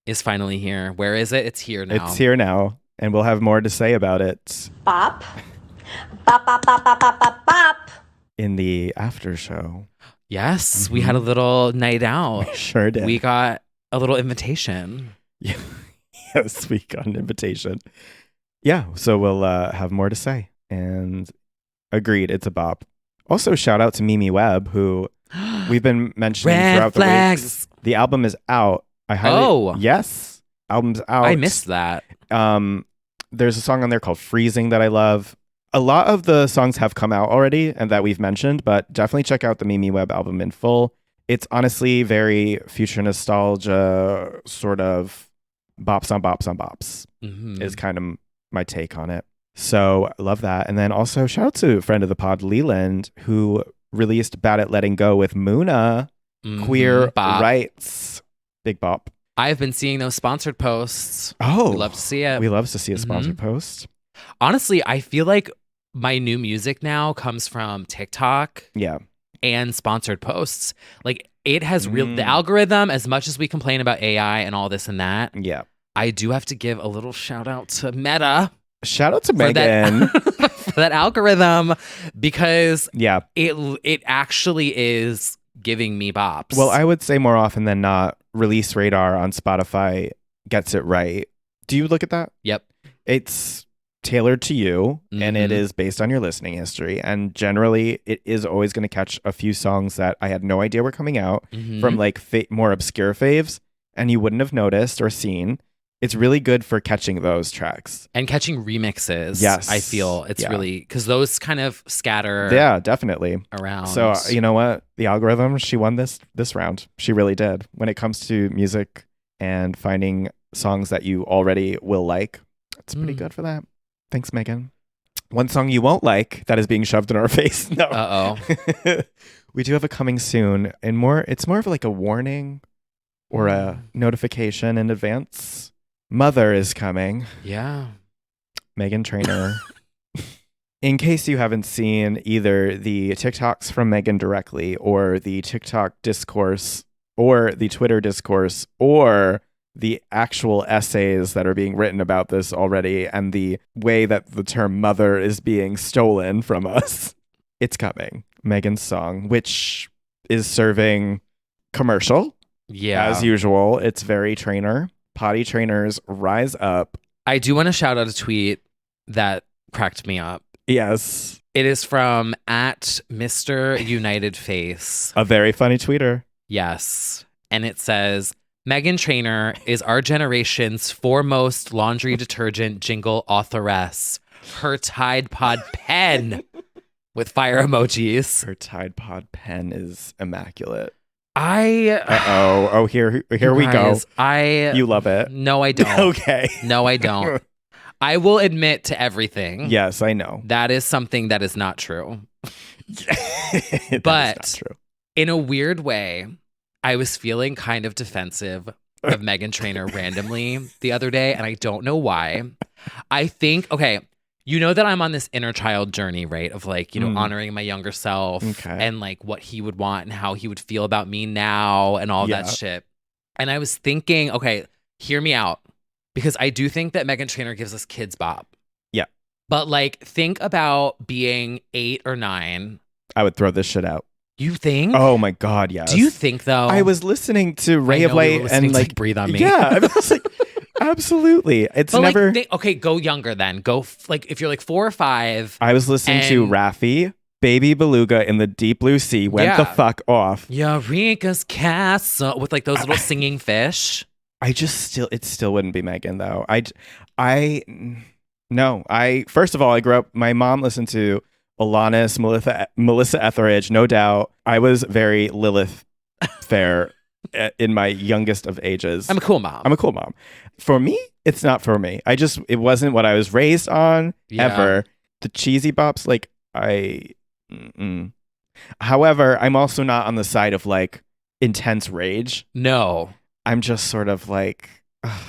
is finally here. Where is it? It's here now. It's here now, and we'll have more to say about it Bop. Bop, bop, bop, bop, bop, bop, bop. in the after show. Yes, we had a little night out. We sure did. We got a little invitation. Yes, we got an invitation. Yeah, so we'll have more to say. And agreed, it's a bop. Also, shout out to Mimi Webb, who we've been mentioning Red throughout flags. the week. The album is out. Yes, album's out. I missed that. There's a song on there called Freezing that I love. A lot of the songs have come out already and that we've mentioned, but definitely check out the Mimi Webb album in full. It's honestly very future nostalgia, sort of bops on bops on bops is kind of my take on it. So I love that. And then also shout out to a friend of the pod, Leland, who released Bad at Letting Go with Muna, Queer Bop. Rights. Big bop. I've been seeing those sponsored posts. Oh, we love to see it. We love to see a sponsored post. Honestly, I feel like my new music now comes from TikTok. Yeah. And sponsored posts. Like it has the algorithm, as much as we complain about AI and all this and that. Yeah. I do have to give a little shout out to Meta. Shout out to for Megan. for that algorithm, because yeah, it actually is giving me bops. Well, I would say more often than not, Release Radar on Spotify gets it right. Do you look at that? Yep. It's tailored to you and it is based on your listening history. And generally, it is always going to catch a few songs that I had no idea were coming out from like more obscure faves and you wouldn't have noticed or seen. It's really good for catching those tracks. And catching remixes. Yes. I feel it's really, because those kind of scatter. Yeah, definitely. Around. So, you know what? The algorithm, she won this round. She really did. When it comes to music and finding songs that you already will like, it's pretty good for that. Thanks, Megan. One song you won't like that is being shoved in our face. No. Uh-oh. We do have a coming soon. And it's more of like a warning or a notification in advance. Mother is coming. Yeah. Meghan Trainor. In case you haven't seen either the TikToks from Meghan directly or the TikTok discourse or the Twitter discourse or the actual essays that are being written about this already and the way that the term mother is being stolen from us, it's coming. Meghan's song, which is serving commercial. Yeah. As usual, it's very Trainor. Potty trainers rise up. I do want to shout out a tweet that cracked me up. Yes. It is from @Mr. United Face. A very funny tweeter. Yes. And it says, Meghan Trainor is our generation's foremost laundry detergent jingle authoress. Her Tide Pod pen with fire emojis. Her Tide Pod pen is immaculate. Oh, here we go. You love it. No, I don't. Okay. No, I don't. I will admit to everything. Yes, I know. That is something that is not true. But not true. In a weird way, I was feeling kind of defensive of Meghan Trainor randomly the other day, and I don't know why. I think, okay, you know that I'm on this inner child journey, right? Of like, honoring my younger self and like what he would want and how he would feel about me now and all that shit. And I was thinking, okay, hear me out. Because I do think that Meghan Trainor gives us kids bop. Yeah. But like, think about being 8 or 9. I would throw this shit out. You think? Oh my God, yes. Do you think though? I was listening to Ray of Light and like Breathe on Me. Yeah. I was like, Absolutely. It's But never. okay, go younger then. Go like if you're like 4 or 5. I was listening to Raffi, Baby Beluga in the Deep Blue Sea. Went the fuck off. Eureka's Castle with like those little singing fish. It still wouldn't be Megan though. First of all, I grew up, my mom listened to Alanis, Melissa Etheridge, no doubt. I was very Lilith fair in my youngest of ages. I'm a cool mom. For me, it's not for me. It wasn't what I was raised on ever. The cheesy bops, like However, I'm also not on the side of like intense rage. No. I'm just sort of like, oh,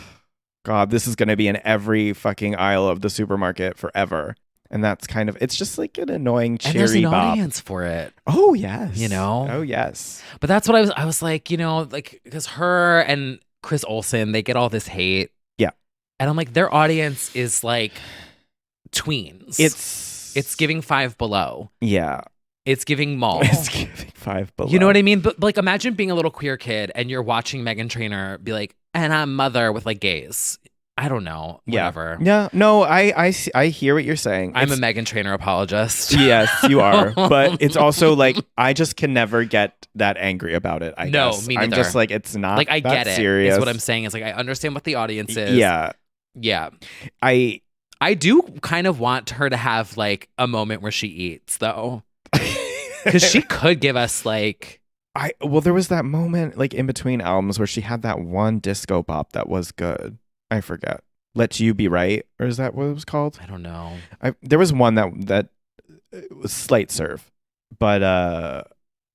God, this is going to be in every fucking aisle of the supermarket forever. And that's kind of, it's just like an annoying cheery and there's an bop. audience for it. Oh, yes. You know? Oh, yes. But that's what I was like, you know, like, because her and Chris Olsen, they get all this hate. Yeah. And I'm like, their audience is like tweens. It's giving Five Below. Yeah. It's giving mall. It's giving Five Below. You know what I mean? But like, imagine being a little queer kid and you're watching Meghan Trainor be like, and I'm mother with like gays. I don't know. Whatever. Yeah. No, I hear what you're saying. I'm a Meghan Trainor apologist. Yes, you are. But it's also like, I just can never get that angry about it, I guess. No, me neither. I'm just like, it's not like, I that get it. serious. Is what I'm saying. Is like, I understand what the audience is. Yeah. Yeah. I do kind of want her to have like a moment where she eats though. Because she could give us like... there was that moment like in between albums where she had that one disco bop that was good. I forget. Let You Be Right, or is that what it was called? I don't know. There was one that was slight serve, but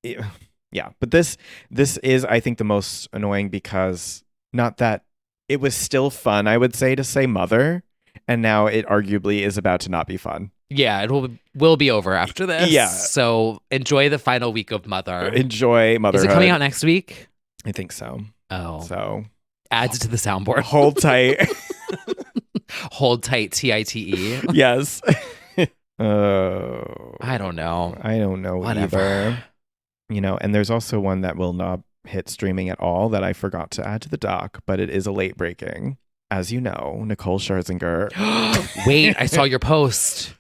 yeah. But this is, I think, the most annoying because not that it was still fun, I would say, to say mother, and now it arguably is about to not be fun. Yeah, it will be over after this. Yeah. So enjoy the final week of Mother. Enjoy motherhood. Is it coming out next week? I think so. Oh. So adds it to the soundboard. Hold tight. Hold tight, TITE. Yes. I don't know. Whatever. Either. You know, and there's also one that will not hit streaming at all that I forgot to add to the doc, but it is a late breaking. As you know, Nicole Scherzinger. Wait, I saw your post.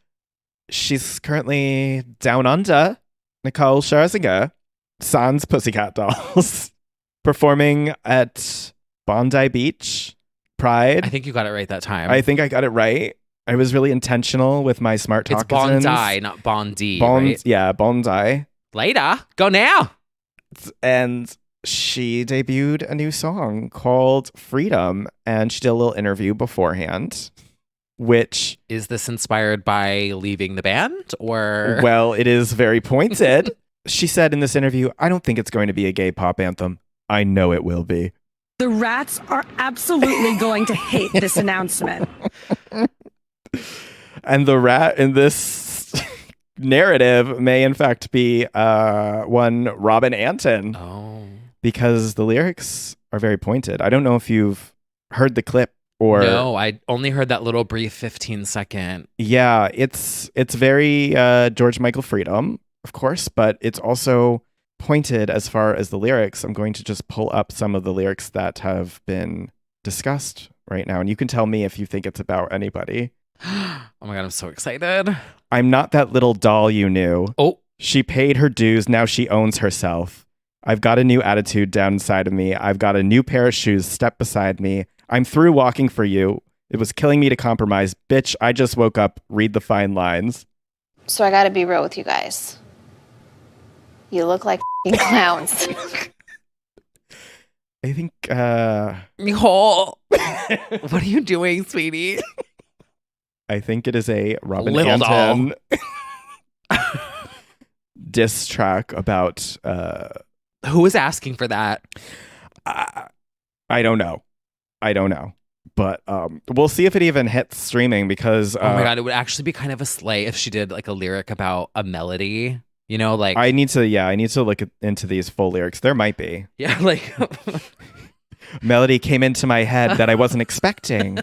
She's currently down under. Nicole Scherzinger, sans Pussycat Dolls, performing at Bondi Beach Pride. I think you got it right that time. I think I got it right. I was really intentional with my smart talk. It's Bondi, not Bondi, right? Yeah, Bondi. Later. Go now. And she debuted a new song called Freedom, and she did a little interview beforehand, which... Is this inspired by leaving the band, or... Well, it is very pointed. She said in this interview, I don't think it's going to be a gay pop anthem. I know it will be. The rats are absolutely going to hate this announcement. And the rat in this narrative may in fact be one Robin Anton. Oh. Because the lyrics are very pointed. I don't know if you've heard the clip or... No, I only heard that little brief 15-second. Yeah, it's very George Michael Freedom, of course, but it's also pointed as far as the lyrics. I'm going to just pull up some of the lyrics that have been discussed right now, and you can tell me if you think it's about anybody. Oh my God, I'm so excited. I'm not that little doll you knew. Oh. She paid her dues, now she owns herself. I've got a new attitude down inside of me. I've got a new pair of shoes. Step beside me. I'm through walking for you. It was killing me to compromise. Bitch, I just woke up. Read the fine lines. So I gotta be real with you guys. You look like f***ing clowns. I think, Nicole, what are you doing, sweetie? I think it is a Robin Little Anton diss track about... Who is asking for that? I don't know. But we'll see if it even hits streaming because... oh my God, it would actually be kind of a slay if she did like a lyric about a melody. You know, like... I need to look into these full lyrics. There might be. Yeah, like... Melody came into my head that I wasn't expecting.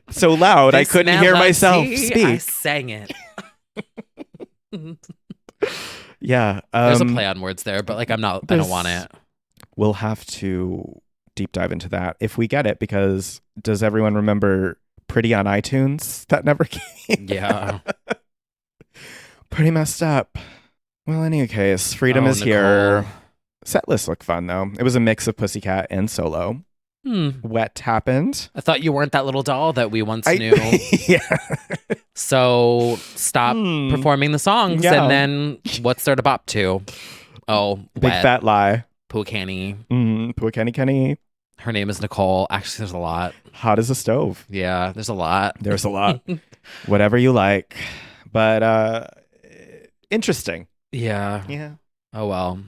So loud, I couldn't hear myself speak. I sang it. Yeah. There's a play on words there, but like I don't want it. We'll have to deep dive into that if we get it, because does everyone remember Pretty on iTunes? That never came. Yeah. Pretty messed up. Well, in any case, Freedom is Nicole. here. Set list looked fun, though. It was a mix of Pussycat and Solo. Wet happened. I thought you weren't that little doll that we once knew. Yeah. So stop performing the songs, Yeah. and then what's there to bop to? Oh, Big Wet. fat lie. Puakanny. Kenny. Her name is Nicole. Actually, there's a lot. Hot as a stove. Yeah, there's a lot. There's a lot. Whatever you like. But interesting. Yeah. Yeah. Oh, well.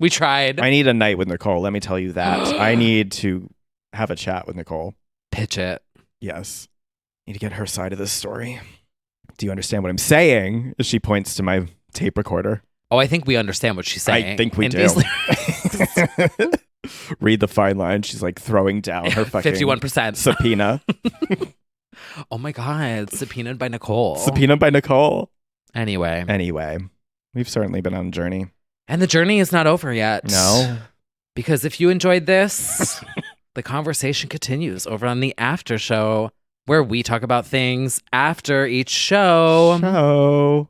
We tried. I need a night with Nicole. Let me tell you that. I need to have a chat with Nicole. Pitch it. Yes. Need to get her side of this story. Do you understand what I'm saying? She points to my tape recorder. Oh, I think we understand what she's saying. I think we And do. these- Read the fine line. She's like throwing down her fucking 51%. subpoena. Oh my God. Subpoenaed by Nicole. Subpoena by Nicole. Anyway. We've certainly been on a journey. And the journey is not over yet. No. Because if you enjoyed this, the conversation continues over on the after show, where we talk about things after each show.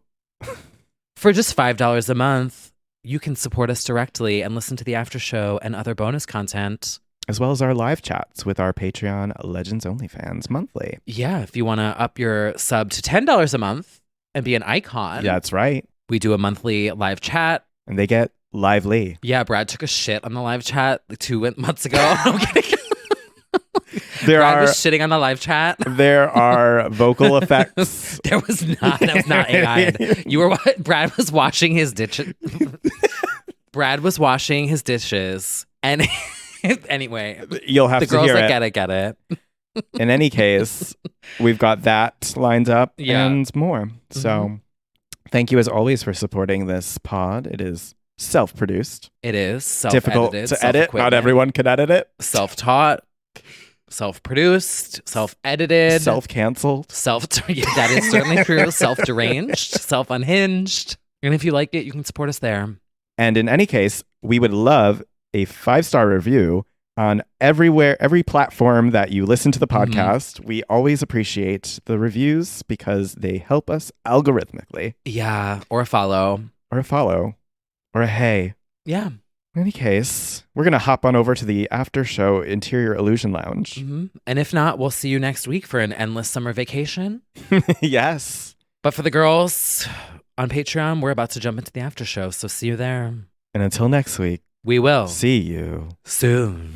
For just $5 a month, you can support us directly and listen to the after show and other bonus content. As well as our live chats with our Patreon Legends Only fans monthly. Yeah, if you want to up your sub to $10 a month and be an icon. Yeah, that's right. We do a monthly live chat. And they get lively. Yeah, Brad took a shit on the live chat like 2 months ago. I'm kidding. Brad was shitting on the live chat. There are vocal effects. There was not. That was not AI. Brad was washing his dishes. Brad was washing his dishes. And anyway, you'll have the to girls hear that it. get it. In any case, we've got that lined up Yeah. and more. So thank you as always for supporting this pod. It is self-produced. It is difficult self-edited, to edit. Not self-equipment. everyone can edit it. Self-taught, self-produced, self-edited, Self-canceled. That is certainly true. Self-deranged, self-unhinged. And if you like it, you can support us there. And in any case, we would love a 5-star review on every platform that you listen to the podcast. We always appreciate the reviews because they help us algorithmically. Yeah, or a follow. Or a follow. Or a hey. Yeah. In any case, we're going to hop on over to the after show Interior Illusion Lounge. And if not, we'll see you next week for an endless summer vacation. Yes. But for the girls on Patreon, we're about to jump into the after show. So see you there. And until next week, we will see you soon.